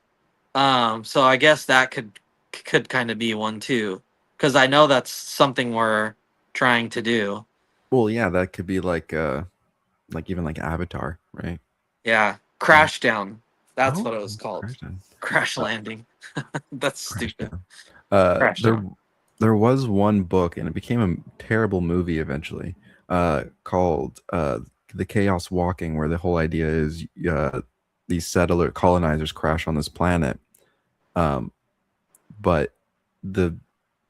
So I guess that could kind of be one too, because I know that's something we're trying to do. Well, yeah, that could be like even like Avatar, right? Yeah, Yeah. crash down. That's Oh, what it was called. crash down. Crash Uh, landing. That's crash stupid. down. Crash There down. there was one book, and it became a terrible movie eventually. Called The Chaos Walking, where the whole idea is these settler colonizers crash on this planet, um, but the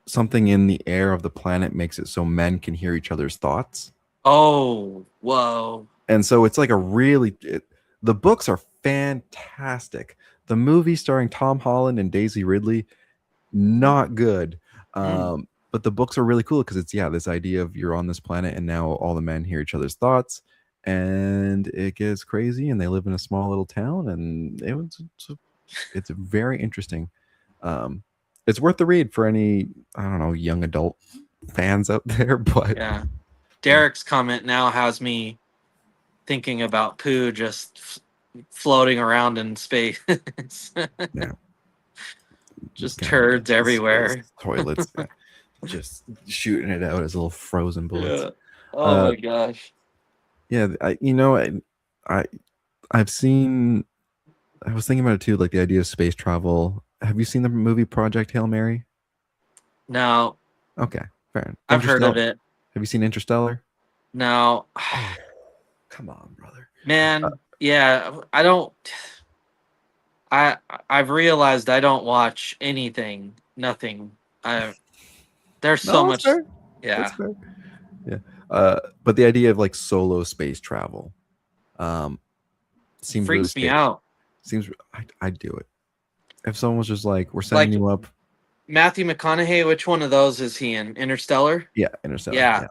something in the air of the planet makes it so men can hear each other's thoughts. Oh, whoa. And so it's like the books are fantastic. The movie starring Tom Holland and Daisy Ridley, not good. Mm, But the books are really cool because it's, yeah, this idea of you're on this planet and now all the men hear each other's thoughts, and it gets crazy, and they live in a small little town, and it's very interesting. Um, it's worth the read for any, I don't know, young adult fans out there. But yeah. yeah, Derek's comment now has me thinking about poo just floating around in space. yeah, Just God, turds space everywhere. toilets, yeah, just shooting it out as little frozen bullets. Yeah. Oh Uh, my gosh. yeah, I I've seen. I was thinking about it too, like the idea of space travel. Have you seen the movie Project Hail Mary? No, Okay, fair. I've heard Interstellar. of it. Have you seen Interstellar? No, Oh, come on, brother. Uh, man. Yeah, I don't. I I've realized I don't watch anything. Nothing. I there's so no, it's much. fair. It's Yeah, fair. Yeah. But the idea of like solo space travel, um, seems really freaks me space. out. Seems I'd do it if someone was just like, "We're sending Like you up." Matthew McConaughey. Which one of those is he in? Interstellar. Yeah, Interstellar. Yeah. Yeah.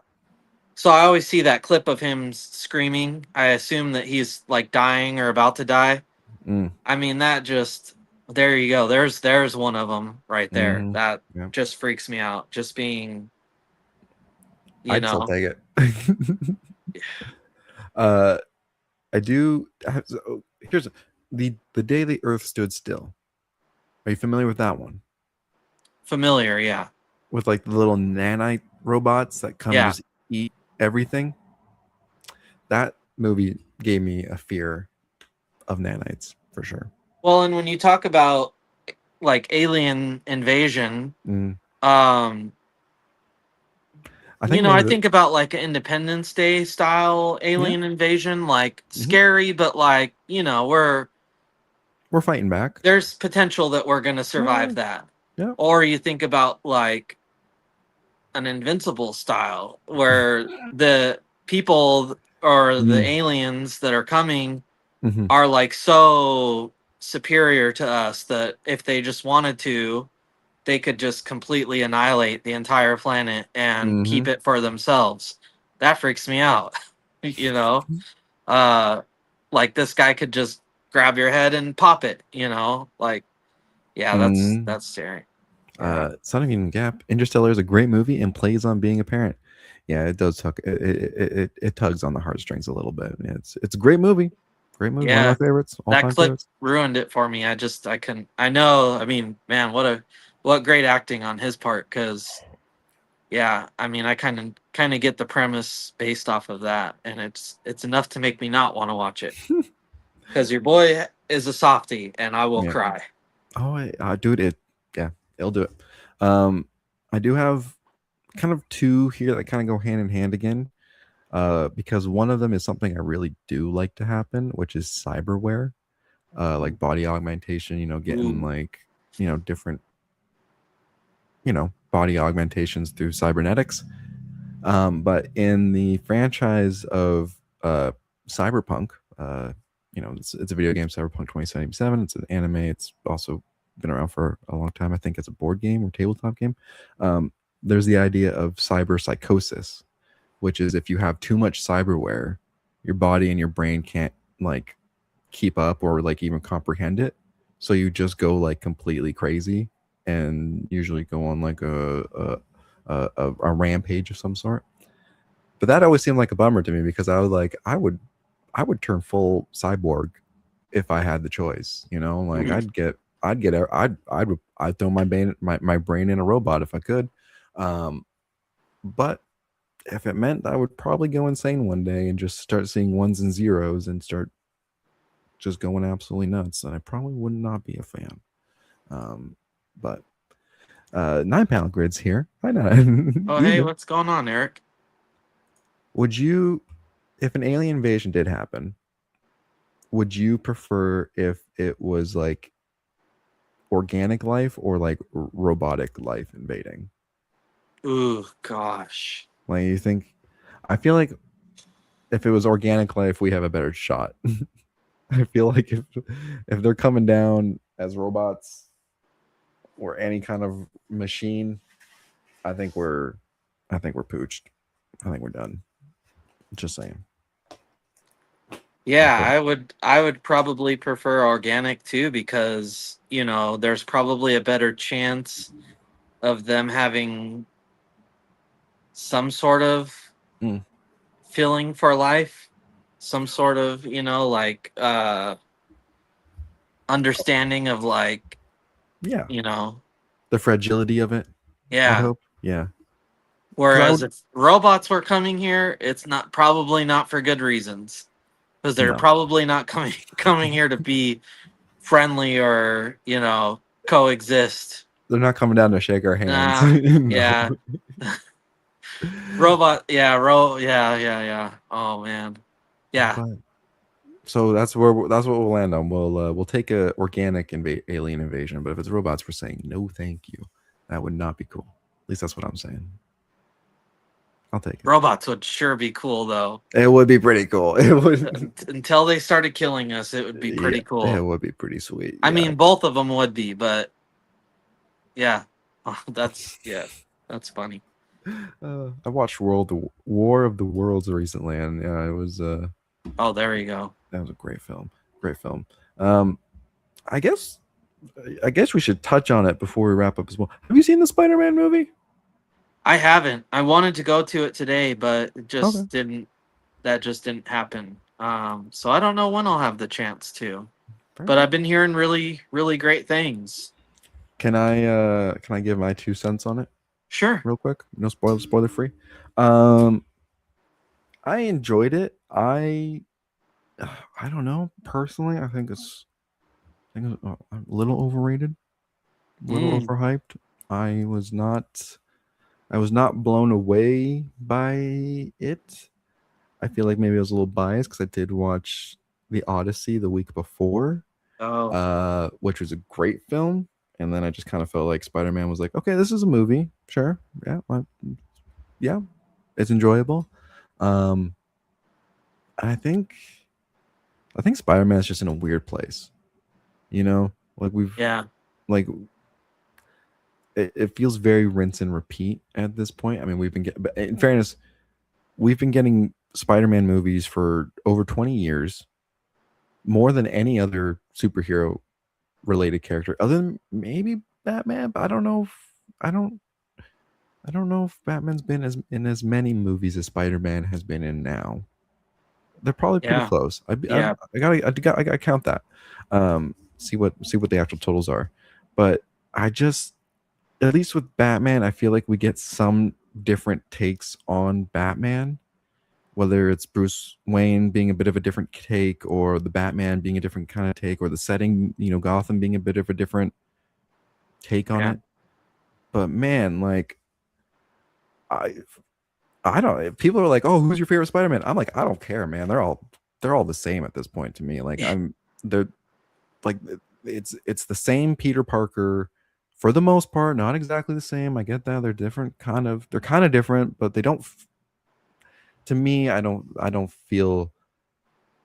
So I always see that clip of him screaming. I assume that he's like dying or about to die. Mm, I mean, that just there you go. There's one of them right there. hmm. That Yeah. just freaks me out. Just being, you I'd still know, take it. uh, I do. So here's the day the Earth stood still. Are you familiar with that one? familiar. Yeah, With like the little nanite robots that come and yeah. just eat everything. That movie gave me a fear of nanites for sure. Well, and when you talk about like alien invasion, Mm. um, I think I maybe think about like an Independence Day style yeah, alien invasion, like hmm, scary, but like we're fighting back. there's potential that we're gonna Yeah, survive that. yeah. Or you think about like an Invincible style, where the people or the Mm, aliens that are coming hmm, are like so superior to us that if they just wanted to, they could just completely annihilate the entire planet and keep hmm. it for themselves. That freaks me out. you know, uh, like this guy could just grab your head and pop it. Like yeah, that's Hmm. that's scary. Yeah, Son of Eden Gap. Interstellar is a great movie and plays on being a parent. Yeah, it does tug. It tugs on the heartstrings a little bit. It's a great movie. Great movie. One of yeah. my favorites. All That time clip favorites. ruined it for me. I couldn't. I know. I mean, man, what great acting on his part. Because yeah, I mean, I kind of get the premise based off of that, and it's enough to make me not want to watch it. Because your boy is a softie, and I will Yeah. cry. Oh, dude, yeah, it'll do it. Um, I do have kind of two here that kind of go hand in hand again. Because one of them is something I really do like to happen, which is cyberware, like body augmentation. Getting Ooh, like different. body augmentations through cybernetics. But in the franchise of Cyberpunk, it's a video game, Cyberpunk 2077. It's an anime. It's also been around for a long time. I think it's a board game or tabletop game. Um, there's the idea of cyber psychosis, which is if you have too much cyberware, your body and your brain can't like keep up or like even comprehend it. So you just go like completely crazy and usually go on like a rampage of some sort. But that always seemed like a bummer to me because I would turn full cyborg if I had the choice. Like I'd throw my brain in a robot if I could. But if it meant I would probably go insane one day and just start seeing ones and zeros and start just going absolutely nuts, then I probably would not be a fan. But 9 pound grids here. I know. Oh, hey, what's going on, Eric? Would you, if an alien invasion did happen, would you prefer if it was like organic life or like robotic life invading? Ooh, gosh. Like you think? I feel like if it was organic life, we have a better shot. I feel like if they're coming down as robots or any kind of machine, I think we're pooched. I think we're done. Just saying. Yeah, I would probably prefer organic too because, there's probably a better chance of them having some sort of Mm. feeling for life, some sort of, like understanding of like, Yeah, you know, the fragility of it. I'd yeah. hope. Yeah, because I Whereas would. if robots were coming here, it's not probably not for good reasons because they're No, probably not coming here to be friendly or coexist. they're not coming down to shake our hands. Nah, No. yeah, yeah, yeah, yeah. Oh man, yeah. But so that's what we'll land on. We'll take a organic alien invasion, but if it's robots, we're saying no, thank you. That would not be cool. At least that's what I'm saying. I'll take it. Robots would sure be cool though. It would be pretty cool. It would. Until they started killing us, it would be Yeah, pretty it cool. would be pretty sweet. I Yeah. mean, both of them would be, but yeah, that's funny. I watched War of the Worlds recently, and yeah, it was Oh, there you go. that was a great film. Great film. Um, I guess I guess we should touch on it before we wrap up as well. Have you seen the Spider-Man movie? I haven't. I wanted to go to it today, but it Okay, just didn't. That just didn't happen. So I don't know when I'll have the chance to. fair But enough. I've been hearing really, really great things. Can I give my 2 cents on it Sure. real quick? No spoiler free. Um, I enjoyed it. I don't know personally. I think it's a little overrated, a little Mm. overhyped. I was not I was not blown away by it. I feel like maybe I was a little biased because I did watch The Odyssey the week before, Oh, which was a great film. And then I just kind of felt like Spider Man was like, okay, this is a movie, sure, yeah, yeah, it's enjoyable. Um, I think Spider Man is just in a weird place, like yeah, like it feels very rinse and repeat at this point. I mean, but in fairness, we've been getting Spider-Man movies for over 20 years, more than any other superhero related character, other than maybe Batman. But I don't I don't know if Batman's been in as many movies as Spider-Man has been in now. They're probably pretty yeah, close. yeah, I gotta count that. See what the actual totals are. But I just, at least with Batman, I feel like we get some different takes on Batman, whether it's Bruce Wayne being a bit of a different take, or the Batman being a different kind of take, or the setting, Gotham being a bit of a different take on yeah. it. But man, like I I don't. If people are like, "Oh, who's your favorite Spider-Man?" I'm like, I don't care, man. They're all the same at this point to me. Like they're like it's the same Peter Parker for the most part, not exactly the same. I get that they're kind of different, but they don't. To me, I don't feel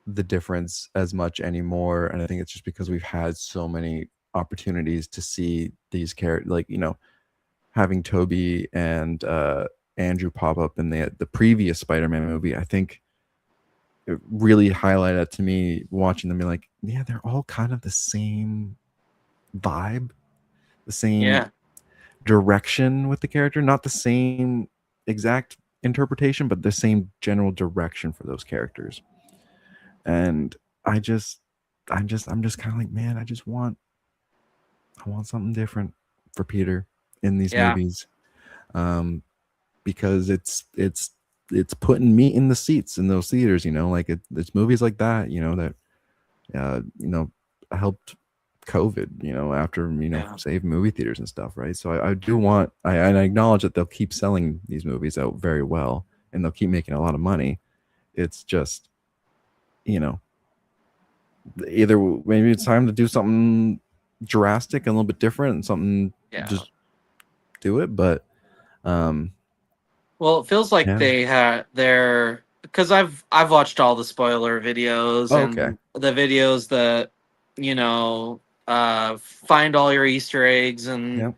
the difference as much anymore, and I think it's just because we've had so many opportunities to see these characters, like having Toby and Andrew pop up in the previous Spider-Man movie. I think it really highlighted to me watching them be like, yeah, they're all kind of the same vibe, the same Yeah, direction with the character, not the same exact interpretation, but the same general direction for those characters. And I just, I'm just kind of like, man, I want something different for Peter in these yeah, movies, um, because it's putting me in the seats in those theaters. Like it's movies like that, that helped COVID, after yeah, save movie theaters and stuff, right? So I do want, and I acknowledge that they'll keep selling these movies out very well, and they'll keep making a lot of money. It's just, you know, either maybe it's time to do something drastic and a little bit different, and something yeah. just do it. But um, Well, it feels like yeah. they had their because I've watched all the spoiler videos Oh, okay. and the videos that find all your Easter eggs, Yep.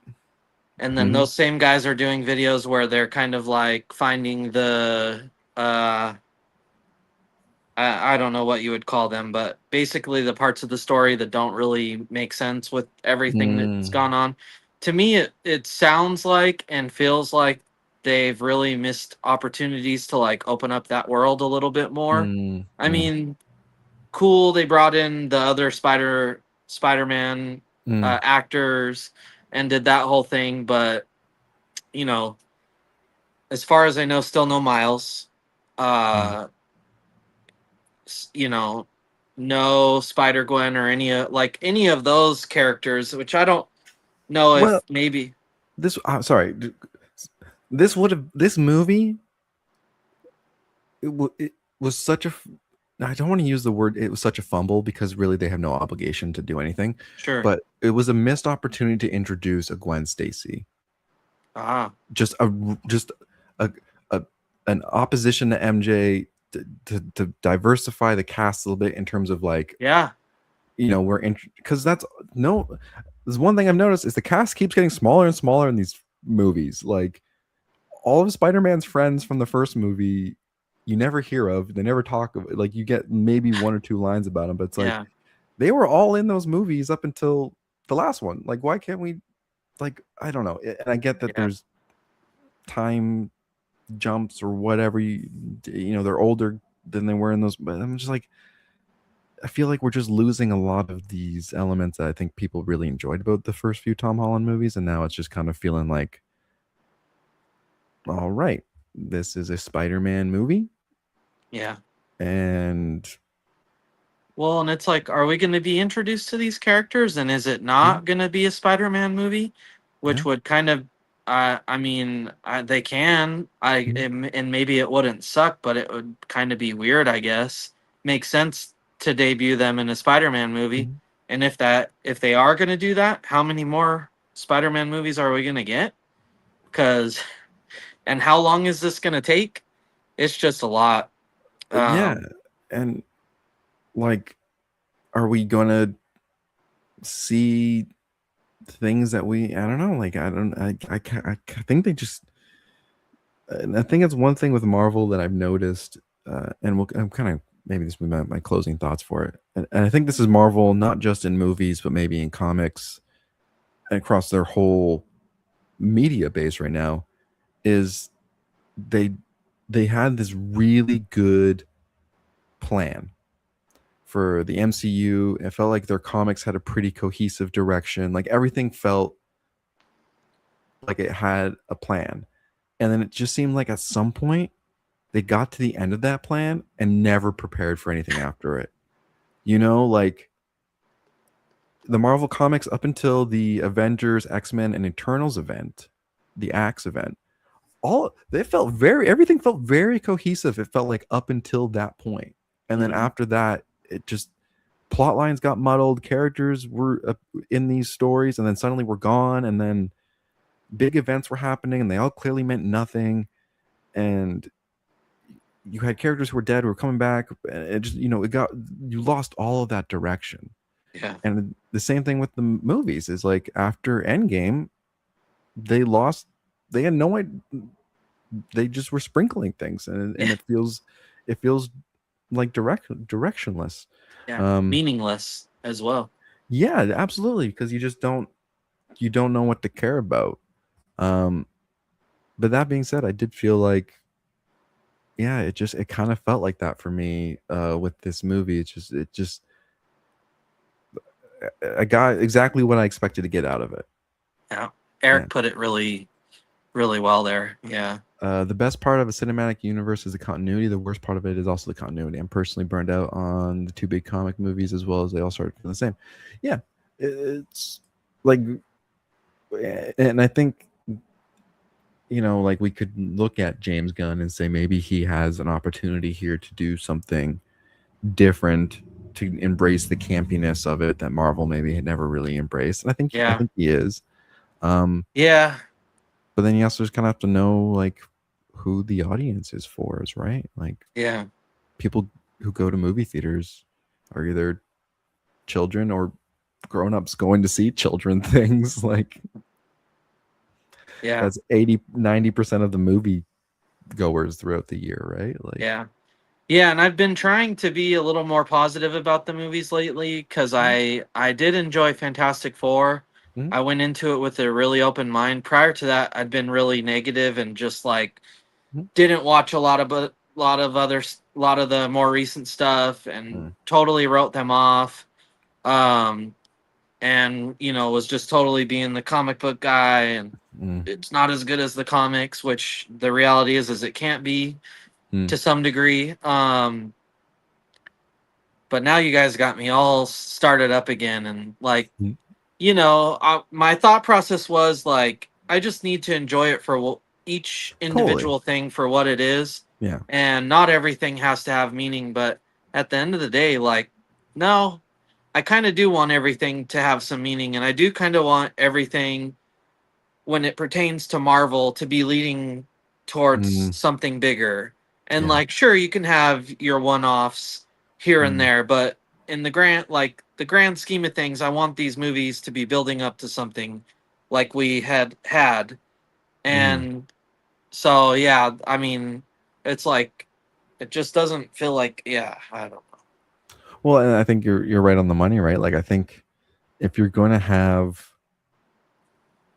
and then Hmm. those same guys are doing videos where they're kind of like finding the I don't know what you would call them, but basically the parts of the story that don't really make sense with everything that's Mm, gone on. To me, it sounds like and feels like they've really missed opportunities to like open up that world a little bit more. mm, I mm, mean, cool, they brought in the other Spider-Man mm, actors and did that whole thing, but you know, as far as I know, still no Miles. mm. Uh, you know, no Spider Gwen or like any of those characters, which I don't know Well, if maybe sorry, this movie, it was such a I don't want to use the word it was such a fumble, because really they have no obligation to do anything, sure. but it was a missed opportunity to introduce a Gwen Stacy. Ah, Just a, a an opposition to MJ, to diversify the cast a little bit in terms of, like, yeah, we're in, because that's no there's one thing I've noticed is the cast keeps getting smaller and smaller in these movies. Like, all of Spider-Man's friends from the first movie, you never hear of. They never talk of, like, you get maybe one or two lines about them, but it's like yeah, they were all in those movies up until the last one. Like, why can't we, like, I don't know. And I get that yeah, there's time jumps or whatever, they're older than they were in those, but I'm just like, I feel like we're just losing a lot of these elements that I think people really enjoyed about the first few Tom Holland movies, and now it's just kind of feeling like, all right, this is a Spider-Man movie, yeah. and Well, and it's like, are we going to be introduced to these characters, and is it yeah, not going to be a Spider-Man movie, yeah, which would kind of, I mean, they can, mhm, and maybe it wouldn't suck, but it would kind of be weird, I guess. Make sense to debut them in a Spider-Man movie, mhm. and if they are going to do that, how many more Spider-Man movies are we going to get? Because, and how long is this going to take? It's just a lot. Yeah, Um, and, like, are we gonna see things that I don't know, like, I don't I think they just, and I think it's one thing with Marvel that I've noticed, and I'm kind of, maybe this will be my closing thoughts for it, and I think this is Marvel not just in movies, but maybe in comics and across their whole media base right now, is they they had this really good plan for the MCU. It felt like their comics had a pretty cohesive direction. Like, everything felt like it had a plan. And then it just seemed like at some point they got to the end of that plan and never prepared for anything after it. Like, the Marvel comics up until the Avengers, X-Men, and Eternals event, the Axe event, everything felt very cohesive. It felt like up until that point. And then mhm. after that, it just plot lines got muddled, characters were in these stories and then suddenly were gone, and then big events were happening and they all clearly meant nothing, and you had characters who were dead who were coming back, and it just, it got, you lost all of that direction. Yeah. And the same thing with the movies is like after Endgame, they lost, they had no idea, they just were sprinkling things, and Yeah. it feels like directionless. Yeah. um Meaningless as well. yeah, absolutely, because you don't know what to care about. um but that being said, I did feel like, yeah, it kind of felt like that for me with this movie. It just I got exactly what I expected to get out of it. Yeah. Yeah. Eric put it really, really well there. Yeah. The best part of a cinematic universe is the continuity. The worst part of it is also the continuity. I'm personally burned out on the two big comic movies, as well as they all started feeling the same. Yeah, it's like, and I think, like we could look at James Gunn and say maybe he has an opportunity here to do something different, to embrace the campiness of it that Marvel maybe had never really embraced. And I Yeah. think he is. Um, Yeah. but then you also just kind of have to know like who the audience is for, is right. Like Yeah. people who go to movie theaters are either children or grown-ups going to see children things. Like Yeah. that's 80-90% of the movie goers throughout the year, right? Like, Yeah. Yeah, and I've been trying to be a little more positive about the movies lately because mm, I did enjoy Fantastic Four. mm, I went into it with a really open mind. Prior to that, I'd been really negative and just like mm, didn't watch a lot of the more recent stuff and mm, totally wrote them off. Um, and was just totally being the comic book guy, and mm, it's not as good as the comics, which the reality is it can't be mm, to some degree. But now you guys got me all started up again, and like, mm. my thought process was like, I just need to enjoy it for each Totally. individual thing for what it is, Yeah. and not everything has to have meaning. But at the end of the day, like, no, I kind of do want everything to have some meaning, and I do kind of want everything when it pertains to Marvel to be leading towards Mm, something bigger. And yeah. like, sure, you can have your one-offs here and Mm, there, but in the grand scheme of things, I want these movies to be building up to something like we had. mm. And so yeah, I mean, it's like it just doesn't feel like, yeah, I don't know. Well, and I think you're right on the money, right? Like I think if you're going to have,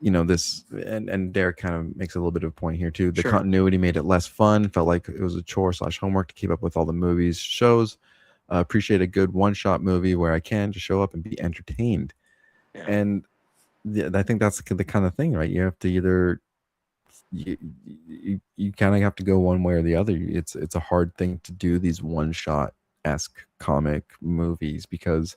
this, and Derek kind of makes a little bit of a point here too. The Sure. continuity made it less fun. Felt like it was a chore slash homework to keep up with all the movies, shows. Appreciate a good one shot movie where I can just show up and be entertained. Yeah. And I think that's the kind of thing, right? You have to either you kind of have to go one way or the other. It's a hard thing to do these one shot esque comic movies because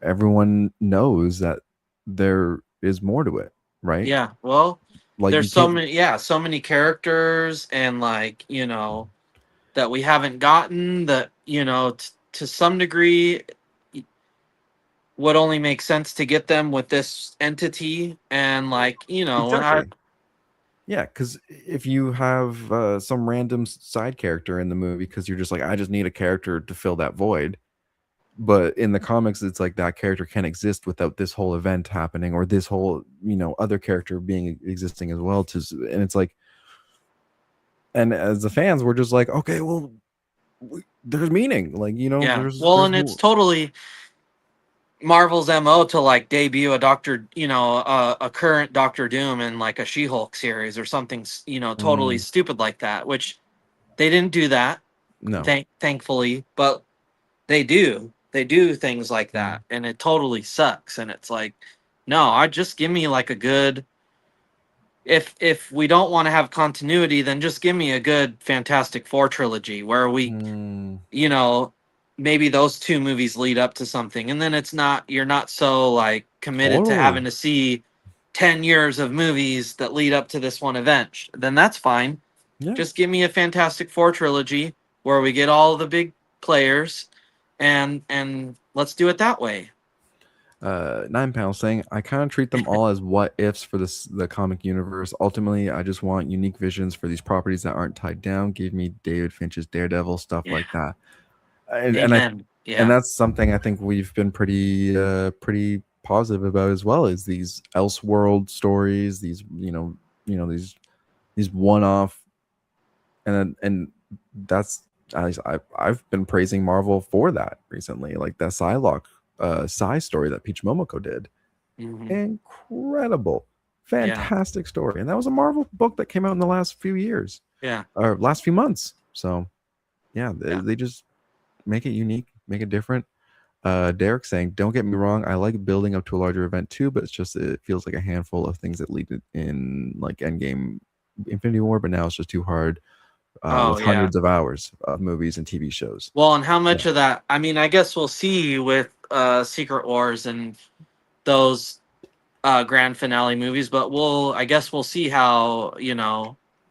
everyone knows that there is more to it, right? Yeah. Well, Like you there's so can't. many, yeah, so many characters, and like, that we haven't gotten that, to some degree would only make sense to get them with this entity. And like, when I, Exactly. Yeah, because if you have some random side character in the movie, because you're just like, I just need a character to fill that void. But in the comics, it's like that character can't exist without this whole event happening, or this whole, other character being existing as well. And it's like, and as the fans, we're just like, okay, well, there's meaning, like, yeah, there's well, there's and it's more. totally Marvel's MO to like debut a a current Doctor Doom in like a She-Hulk series or something, totally Mm, stupid like that, which they didn't do that, no. thankfully, but they do things like Mm, that, and it totally sucks. And it's like, no, I just give me like a good, if we don't want to have continuity, then just give me a good Fantastic Four trilogy where mm, you know maybe those two movies lead up to something, and then you're not so like committed to having totally. to see 10 years of movies that lead up to this one event. Then that's fine. Yeah. Just give me a Fantastic Four trilogy where we get all the big players, and let's do it that way. 9 pounds saying I kind of treat them all as what ifs for the comic universe. Ultimately, I just want unique visions for these properties that aren't tied down. Give me David Finch's Daredevil, stuff Yeah. like that. And Amen. and Yeah. that's something I think we've been pretty positive about as well, is these Elseworld stories, these these one off, and that's I've been praising Marvel for that recently, like that Psylocke Psy story that Peach Momoko did. Hmm. Incredible, Yeah. fantastic story, and that was a Marvel book that came out in the last few years Yeah. or last few months. So yeah, Yeah. they just make it unique, make it different. Derek saying, "Don't get me wrong, I like building up to a larger event too, but it's just it feels like a handful of things that lead it in like Endgame, Infinity War, but now it's just too hard Oh with yeah. hundreds of hours of movies and TV shows." Well, and how So, much of that? I mean, I guess we'll see with Secret Wars and those grand finale movies, but I guess we'll see how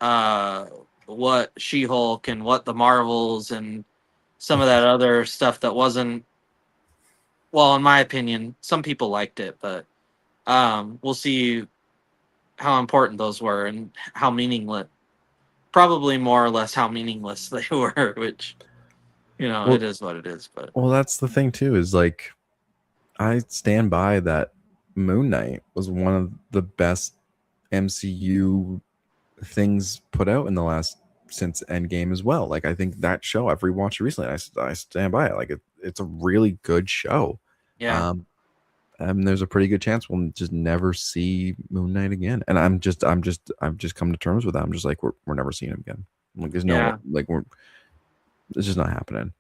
uh, what She-Hulk and what the Marvels and some of that other stuff that wasn't. Well, in my opinion, some people liked it, but we'll see how important those were and how meaningless. Probably more or less how meaningless they were, which it well, is what it is. But that's the thing too. Is like I stand by that. Moon Knight was one of the best MCU things put out in the last since Endgame as well. Like I think that show I've rewatched recently. I stand by it. Like it's a really good show. yeah, Um, and there's a pretty good chance we'll just never see Moon Knight again. And I've just come to terms with that. I'm just like we're never seeing him again. Like there's no yeah, like we're it's just not happening.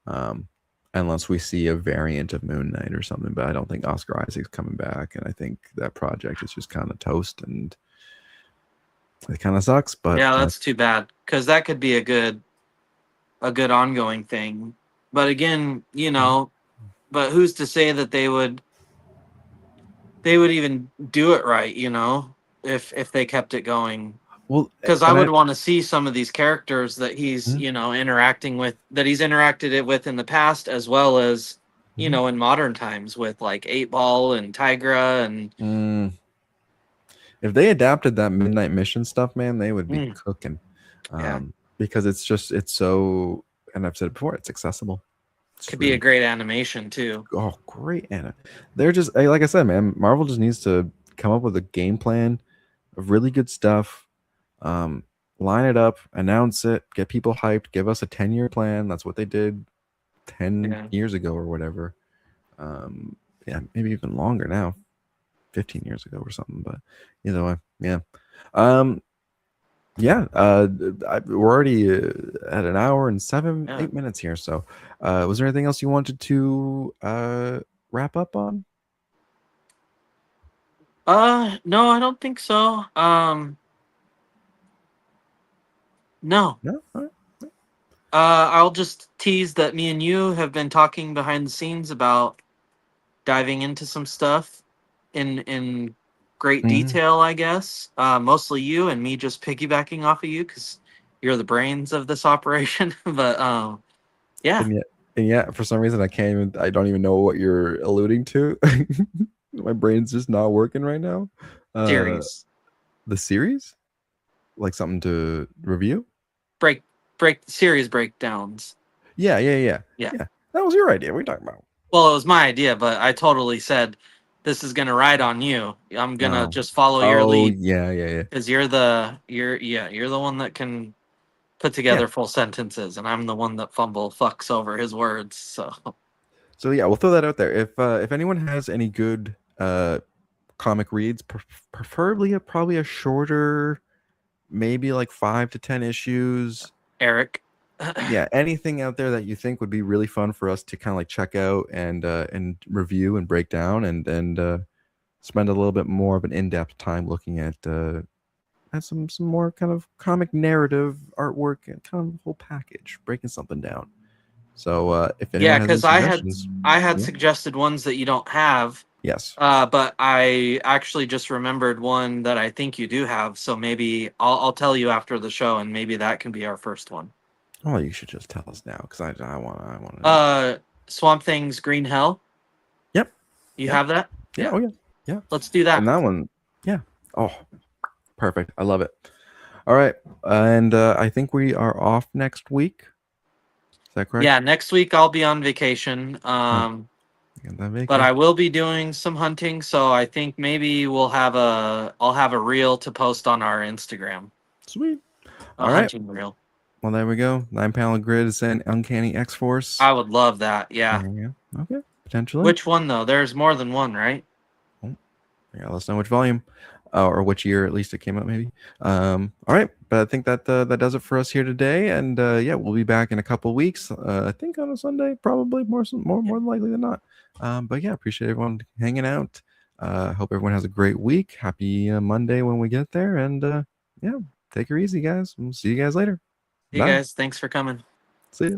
Um, unless we see a variant of Moon Knight or something. But I don't think Oscar Isaac's coming back, and I think that project is just kind of toast, and it kind of sucks. But yeah. That's too bad because that could be a good ongoing thing. But again, but who's to say that they would even do it right? If they kept it going. well, Because I and I would want to see some of these characters that he's mhm, interacting with, that he's interacted with in the past, as well as mhm. in modern times with like Eight Ball and Tigra and Mm, if they adapted that Midnight Mission stuff, man, they would be mm, cooking. yeah, Because it's so, and I've said it before, it's accessible. It's could be a really great animation too. oh great, Anna. They're just like I said, man. Marvel just needs to come up with a game plan of really good stuff. Um, line it up, announce it, get people hyped, give us a 10-year plan. That's what they did 10 Yeah, years ago or whatever. Um, yeah, maybe even longer now, 15 years ago or something. But either way, yeah. Um, yeah, we're already at an hour and seven, yeah. 8 minutes here. So, was there anything else you wanted to wrap up on? No, I don't think so. No. No. All right. I'll just tease that me and you have been talking behind the scenes about diving into some stuff in great Mhm. detail, I guess. Mostly you and me just piggybacking off of you because you're the brains of this operation. But yeah, And yet, for some reason, I don't even know what you're alluding to. My brain's just not working right now. Uh, series the series, like something to review. break break series breakdowns. Yeah, yeah, yeah, Yeah. yeah. That was your idea. What are you talking about? Well, it was my idea, but I totally said this is gonna ride on you. I'm gonna Oh, just follow your oh, lead yeah, yeah, yeah, because you're the one that can put yeah. together full sentences, and I'm the one that fucks over his words. So So yeah, we'll throw that out there. If anyone has any good comic reads, preferably probably a shorter, maybe like 5 to 10 issues. Eric, Yeah, anything out there that you think would be really fun for us to kind of like check out and review and break down and spend a little bit more of an in-depth time looking at some more kind of comic narrative artwork and kind of the whole package, breaking something down. So if yeah, anyone has any because I had suggestions, I had yeah, suggested ones that you don't have, yes. but I actually just remembered one that I think you do have. So maybe I'll tell you after the show, and maybe that can be our first one. Oh, you should just tell us now because I want to know. Uh, Swamp Thing's Green Hell. Yep. You Yep. have that? Yeah. Oh yeah. Yeah. Let's do And that. that one. Yeah. Oh, perfect. I love it. All right. And I think we are off next week. Is that correct? Yeah, next week I'll be on vacation. Oh, you got that But vacay. I will be doing some hunting, so I think maybe I'll have a reel to post on our Instagram. Sweet. A All right. hunting reel. Well, there we go. 9 panel grid is an Uncanny X Force. I would love that. Yeah. There we go. Okay. Potentially. Which one though? There's more than one, right? Oh, yeah, let us know which volume, or which year at least it came out, maybe. All right, but I think that that does it for us here today, and yeah, we'll be back in a couple weeks. I think on a Sunday, probably more than likely than not. But yeah, appreciate everyone hanging out. Hope everyone has a great week. Happy Monday when we get there, and yeah, take her easy, guys. We'll see you guys later. You Bye. guys, thanks for coming. See you.